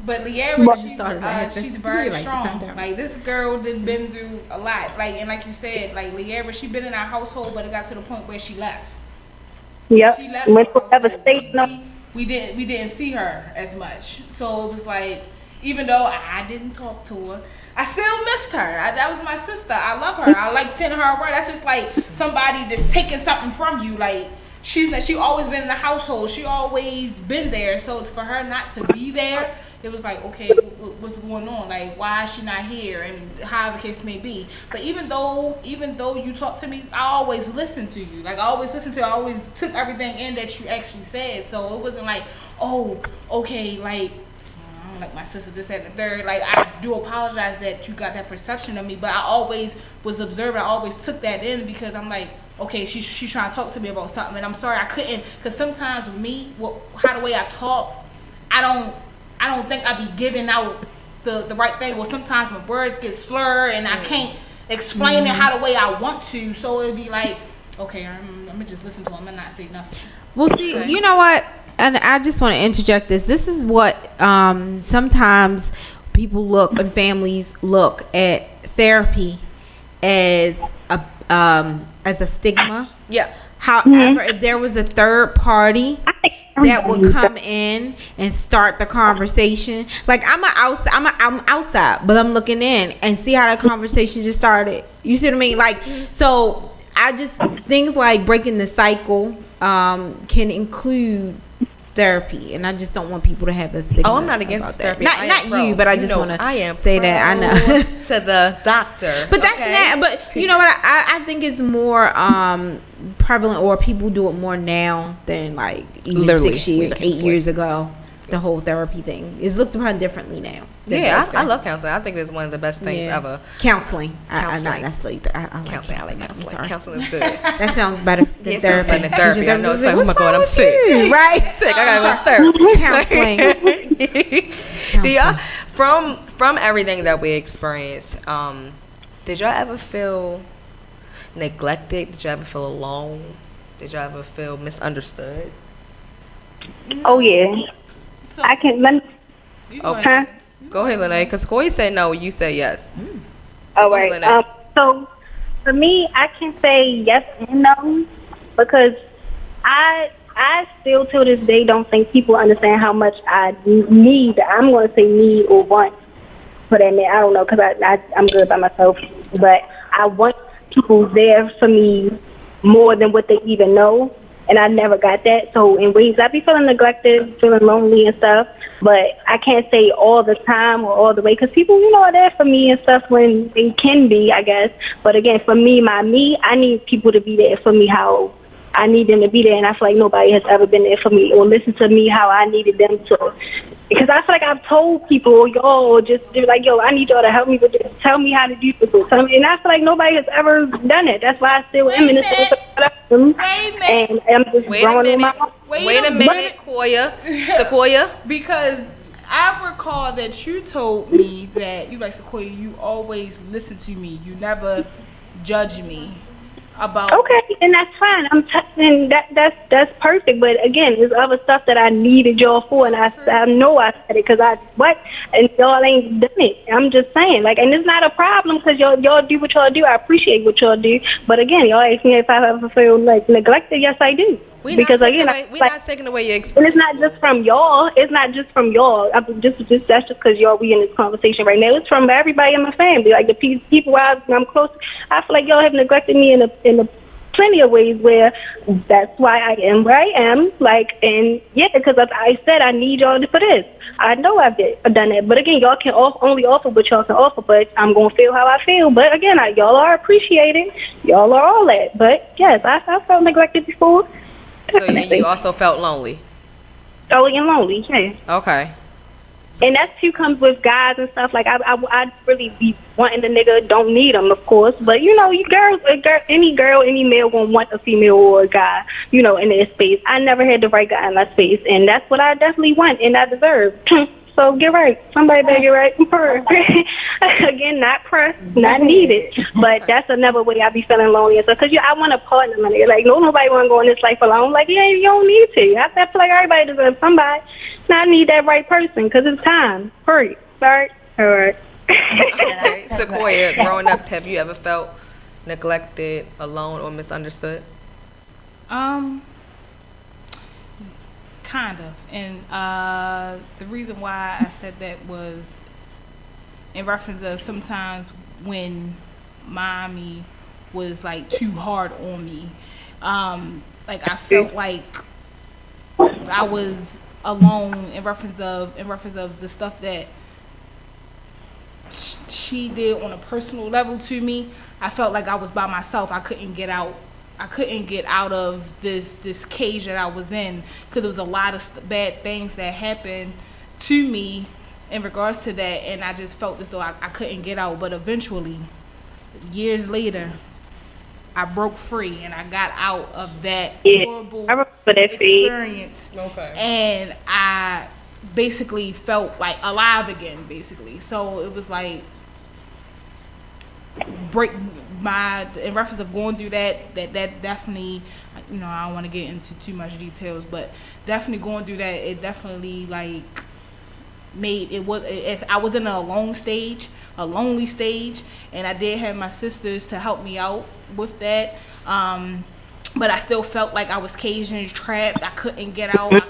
But Leora, she's very strong. Like this girl done been through a lot. Like and like you said, like Leora, she been in our household, but it got to the point where she left. Yep. She left. Went to other states. We didn't see her as much. So it was like, even though I didn't talk to her, I still missed her. That was my sister. I love her. I like tending her right. That's just like somebody just taking something from you. Like she always been in the household. She always been there. So for her not to be there, it was like, okay, what's going on? Like, why is she not here? And how the case may be. But even though you talk to me, I always listen to you. Like, I always took everything in that you actually said. So it wasn't like, oh, okay, like, I don't like my sister, this, that, and the third. Like, I do apologize that you got that perception of me. But I always was observant. I always took that in because I'm like, okay, she's trying to talk to me about something. And I'm sorry I couldn't. Because sometimes with me, how the way I talk, I don't think I be giving out the right thing. Or sometimes my words get slurred and I can't explain it how the way I want to. So it'd be like, okay, I'm gonna just listen to him and not say nothing. Well, see, you know what? And I just want to interject this. This is what sometimes people look and families look at therapy as a stigma. Yeah. However, if there was a third party that would come in and start the conversation, like I'm outside, but I'm looking in and see how that conversation just started. You see what I mean? Like, so I just things like breaking the cycle can include therapy, and I just don't want people to have a stigma. Oh, I'm not against therapy. Not you, but I just want to say that I know to the doctor. But that's not. But you know what? I think it's more prevalent, or people do it more now than like even literally 6 years or 8 years ago. The whole therapy thing is looked upon differently now. Yeah, I love counseling. I think it's one of the best things ever. Counseling. I'm not necessarily. I like counseling. I like counseling. Counseling is good. That sounds better than therapy. Better than therapy. I know it's like, oh my God, I'm sick. Right? Sick. I gotta go to therapy. Counseling. From everything that we experienced, did y'all ever feel neglected? Did y'all ever feel alone? Did y'all ever feel misunderstood? Oh yeah. So, I can. Okay. Go ahead, Lene. Because Koi said no, you said yes. So all right. So for me, I can say yes and no because I still to this day don't think people understand how much I need. I'm going to say need or want for that man. I don't know because I'm good by myself, but I want people there for me more than what they even know. And I never got that. So in ways, I be feeling neglected, feeling lonely and stuff. But I can't say all the time or all the way because people, are there for me and stuff when they can be, I guess. But again, for me, I need people to be there for me how I need them to be there. And I feel like nobody has ever been there for me or listened to me how I needed them to. Because I feel like I've told people, they're like, I need y'all to help me with this. Tell me how to do this. And I feel like nobody has ever done it. That's why I still am in this. And I'm just growing in my own. Wait a minute, Sequoia. Because I recall that you told me that you like Sequoia, you always listen to me. You never judge me. Okay, and that's fine. And that's perfect. But again, there's other stuff that I needed y'all for, and I know I said it because and y'all ain't done it. I'm just saying, and it's not a problem because y'all do what y'all do. I appreciate what y'all do. But again, y'all ask me if I ever feel neglected. Yes, I do. We're not taking away your experience. And it's not just from y'all. That's just because we in this conversation right now. It's from everybody in my family. Like the people I'm close to. I feel like y'all have neglected me in a plenty of ways where that's why I am where I am. Because I said I need y'all for this. I know I've done it. But again, y'all can only offer what y'all can offer. But I'm going to feel how I feel. But again, y'all are appreciated. Y'all are all that. But yes, I felt neglected before. So you also felt lonely? Oh, and lonely, yeah. Okay. And that too comes with guys and stuff. I'd really be wanting the nigga, don't need him, of course. But, any girl, any male gonna want a female or a guy, in their space. I never had the right guy in my space. And that's what I definitely want and I deserve. So get right. Somebody better get right. Again, not pressed, not needed. But that's another way I be feeling lonely and stuff. Because I want a partner, my nigga. Nobody want to go in this life alone. You don't need to. I feel like everybody deserves somebody. Now I need that right person because it's time. Hurry. All right. Okay. Sequoia, growing up, have you ever felt neglected, alone, or misunderstood? Kind of. And the reason why I said that was in reference of sometimes when mommy was too hard on me. I felt like I was alone in reference of the stuff that she did on a personal level to me. I felt like I was by myself. I couldn't get out of this cage that I was in because there was a lot of bad things that happened to me in regards to that, and I just felt as though I couldn't get out. But eventually, years later, I broke free and I got out of that horrible experience. Okay. And I basically felt alive again, basically. So it was in reference of going through that definitely, I don't want to get into too much details, but definitely going through that, it definitely made it was, if I was in a lonely stage, and I did have my sisters to help me out with that, but I still felt like I was caged and trapped. I couldn't get out. I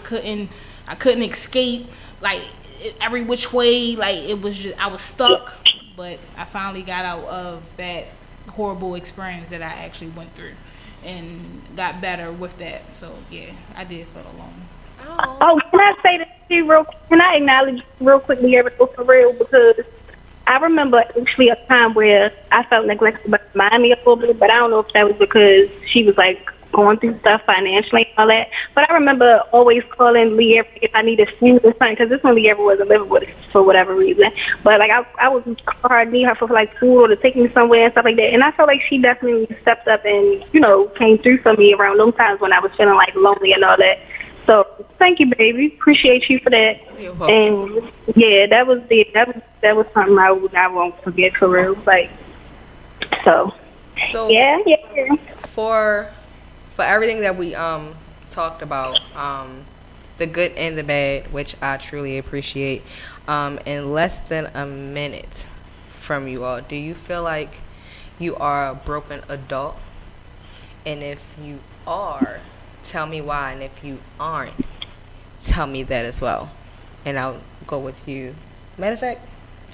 couldn't escape every which way. It was just, I was stuck. But I finally got out of that horrible experience that I actually went through and got better with that. So, yeah, I did feel alone. Oh, can I say that to you real? Can I acknowledge real quickly, everything for real? Because I remember actually a time where I felt neglected by Miami a little bit, but I don't know if that was because she was like going through stuff financially and all that. But I remember always calling Lee if I needed food or something, because this one Lee wasn't living with us for whatever reason. But like I was hard need her for like food or to take me somewhere and stuff like that. And I felt like she definitely stepped up and came through for me around those times when I was feeling like lonely and all that. So thank you, baby. Appreciate you for that. You're welcome. And yeah, that was something I won't forget for real. Like so yeah. For everything that we talked about, the good and the bad, which I truly appreciate, in less than a minute from you all, do you feel like you are a broken adult? And if you are, tell me why, and if you aren't, tell me that as well. And I'll go with you. Matter of fact,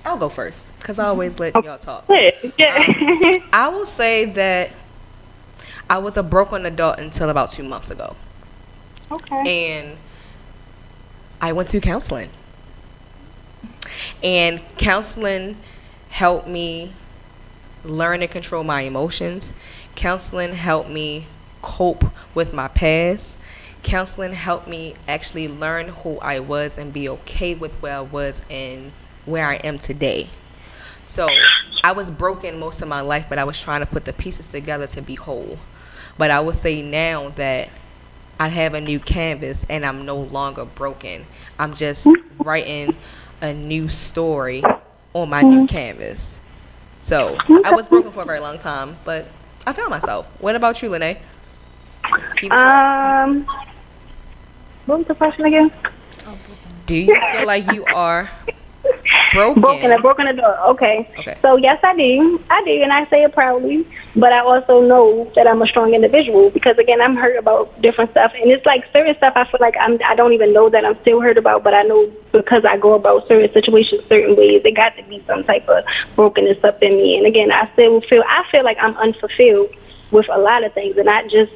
I'll go first because I always let y'all talk. I will say that I was a broken adult until about 2 months ago. Okay. And I went to counseling. And counseling helped me learn to control my emotions. Counseling helped me cope with my past. Counseling helped me actually learn who I was and be okay with where I was and where I am today. So I was broken most of my life, but I was trying to put the pieces together to be whole. But I would say now that I have a new canvas and I'm no longer broken. I'm just writing a new story on my new canvas. So I was broken for a very long time, but I found myself. What about you, Lene? What was the question again? Do you feel like you are broken? Broken adult. Okay. So yes, I do, and I say it proudly. But I also know that I'm a strong individual because again, I'm hurt about different stuff, and it's like certain stuff I feel like I don't even know that I'm still hurt about, but I know because I go about certain situations certain ways. There got to be some type of brokenness up in me, and again, I feel like I'm unfulfilled with a lot of things, and not just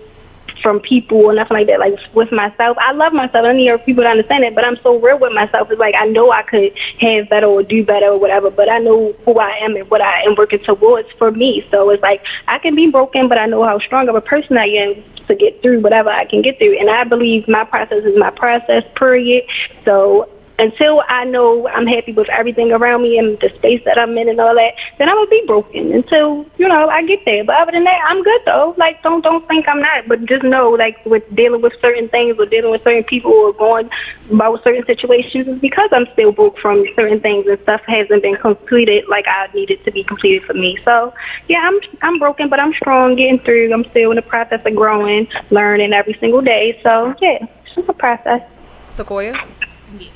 from people or nothing like that. Like with myself, I love myself. I need people to understand it, but I'm so real with myself. It's like I know I could have better or do better or whatever, but I know who I am and what I am working towards for me. So it's like I can be broken, but I know how strong of a person I am to get through whatever I can get through. And I believe my process is my process, period. So until I know I'm happy with everything around me and the space that I'm in and all that, then I'm gonna be broken until I get there. But other than that, I'm good though. Like don't think I'm not, but just know like with dealing with certain things or dealing with certain people or going about certain situations is because I'm still broke from certain things and stuff hasn't been completed like I needed to be completed for me. So yeah, I'm broken, but I'm strong, getting through. I'm still in the process of growing, learning every single day. So yeah, it's just a process. Sequoia? Yeah.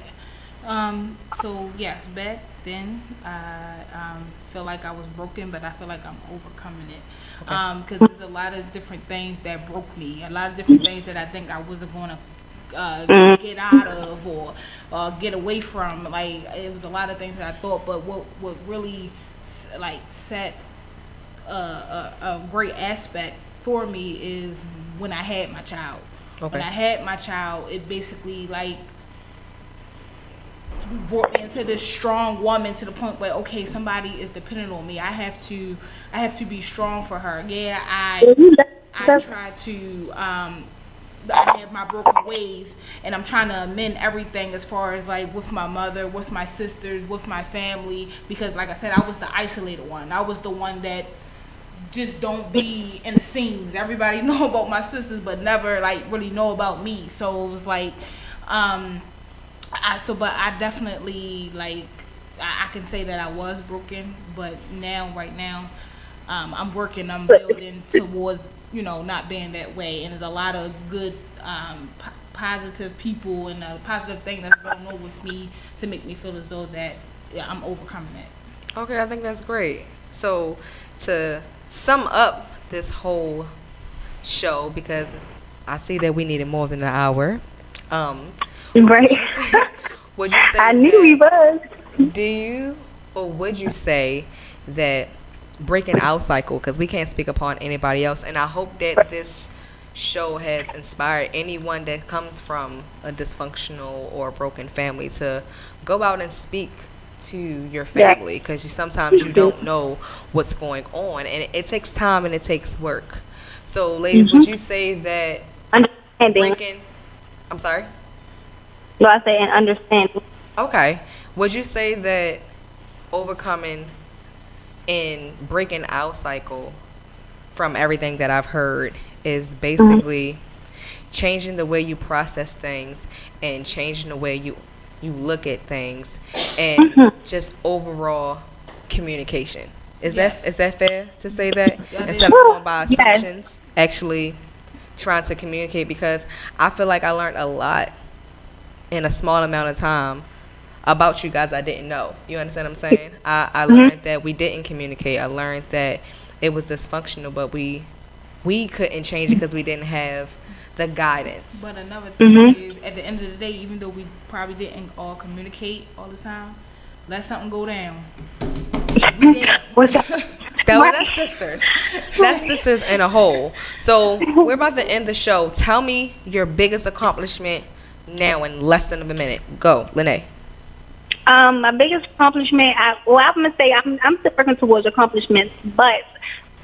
So yes, back then I feel like I was broken, but I feel like I'm overcoming it. Because there's a lot of different things that broke me, a lot of different things that I think I wasn't going to get out of or get away from. Like it was a lot of things that I thought, but what really like set a great aspect for me is when I had my child. When I had my child, it basically like brought me into this strong woman to the point where okay, somebody is dependent on me. I have to be strong for her. Yeah, I try to I have my broken ways and I'm trying to amend everything as far as like with my mother, with my sisters, with my family, because like I said, I was the isolated one. I was the one that just don't be in the scenes. Everybody know about my sisters but never like really know about me. So it was like but I definitely like I can say that I was broken, but right now I'm working, I'm building towards not being that way, and there's a lot of good positive people and a positive thing that's going on with me to make me feel as though that I'm overcoming it. Okay, I think that's great. So to sum up this whole show, because I see that we needed more than an hour. Right. Would you say I knew he was. Do you or would you say that breaking our cycle, because we can't speak upon anybody else, and I hope that this show has inspired anyone that comes from a dysfunctional or broken family to go out and speak to your family, because sometimes you don't know what's going on, and it takes time and it takes work. So, ladies, would you say that breaking? I'm sorry. No, I say and understanding. Okay. Would you say that overcoming and breaking our cycle, from everything that I've heard, is basically changing the way you process things and changing the way you look at things, and just overall communication? Is that fair to say that? Instead of going by assumptions, actually trying to communicate? Because I feel like I learned a lot in a small amount of time about you guys I didn't know. You understand what I'm saying? I learned that we didn't communicate. I learned that it was dysfunctional, but we couldn't change it because we didn't have the guidance. But another thing is, at the end of the day, even though we probably didn't all communicate all the time, let something go down. What's that? That's sisters. That's sisters in a whole. So we're about to end the show. Tell me your biggest accomplishment now in less than a minute. Go, Lene. My biggest accomplishment, I'm gonna say I'm still working towards accomplishments, but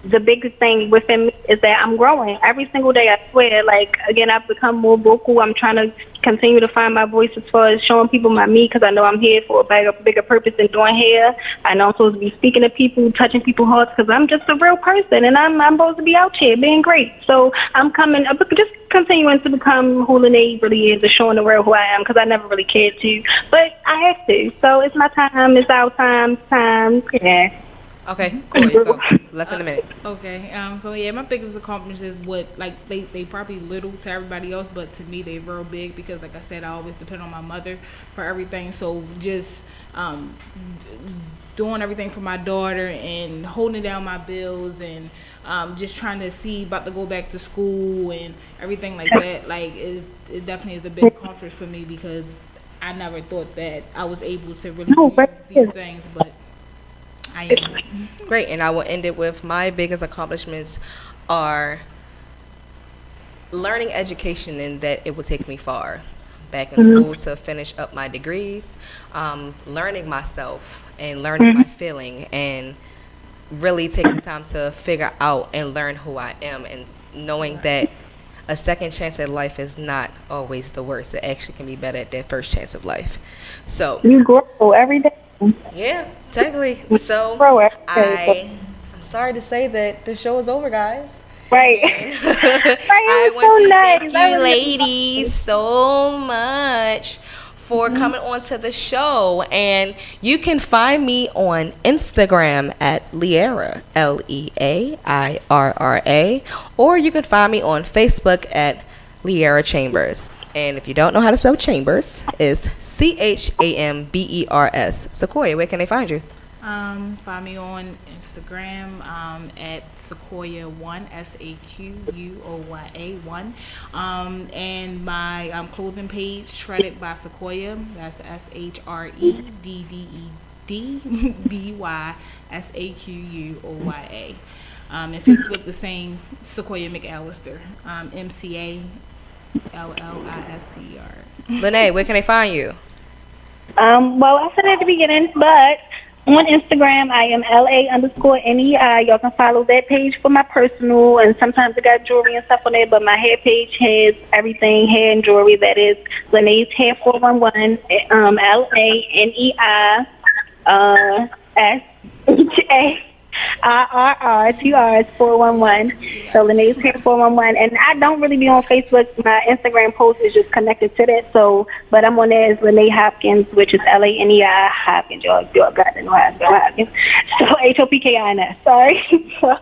the biggest thing within me is that I'm growing every single day. I swear. Like, again, I've become more vocal. I'm trying to continue to find my voice as far as showing people my me, because I know I'm here for a bigger purpose than doing hair. I know I'm supposed to be speaking to people, touching people's hearts, because I'm just a real person, and I'm supposed to be out here being great. So I'm just continuing to become who Lene really is, and showing the world who I am, because I never really cared to, but I have to. So it's my time. It's our time. Yeah. Okay, cool. You go. Less than a minute. Okay. So yeah, my biggest accomplishment is what, like, they probably little to everybody else, but to me they're real big, because like I said, I always depend on my mother for everything. So just doing everything for my daughter and holding down my bills, and just trying to see about to go back to school and everything like that. Like, it definitely is a big accomplishment for me, because I never thought that I was able to really do these things, but I am. Great. And I will end it with my biggest accomplishments are learning education, and that it will take me far. Back in school to finish up my degrees, learning myself and learning my feeling, and really taking the time to figure out and learn who I am, and knowing that a second chance at life is not always the worst. It actually can be better at that first chance of life. So you grow every day. Yeah, technically. So I'm sorry to say that the show is over, guys. Right. I want to thank you ladies so much for coming on to the show. And you can find me on Instagram at Leirra, Leairra, or you can find me on Facebook at Leirra Chambers. And if you don't know how to spell Chambers, it's Chambers. Sequoia, where can they find you? Find me on Instagram at Sequoia1, SAQUOYA1. And my clothing page, Shredded by Sequoia. That's SHREDDBYSAQUOYA. And Facebook, the same, Sequoia McAllister, MCALLISTER. Lene, where can they find you? Well, I said at the beginning, but on Instagram, I am LA_NEI. Y'all can follow that page for my personal, and sometimes I got jewelry and stuff on there, but my hair page has everything, hair and jewelry. That is Lene's Hair 411, LANEISHARR 411. So Lene's Hair 411. And I don't really be on Facebook. My Instagram post is just connected to that. So, but I'm on there as Lene Hopkins, which is LANEI Hopkins. Y'all got to know how to spell Hopkins. So HOPKINS. Sorry. So,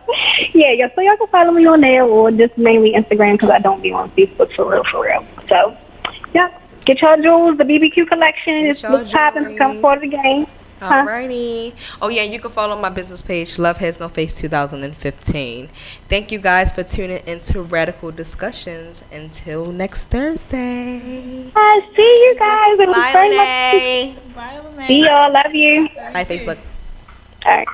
yeah. So y'all can follow me on there, or just mainly Instagram, because I don't be on Facebook for real. So, yeah. Get y'all jewels. The BBQ collection is popping. Become part of the game. Alrighty. Oh yeah, you can follow my business page, Love Has No Face 2015. Thank you guys for tuning into Radical Discussions. Until next Thursday. I see you guys. Bye, Lene. Bye, Lene. See y'all. Love you. Bye, Facebook. All right.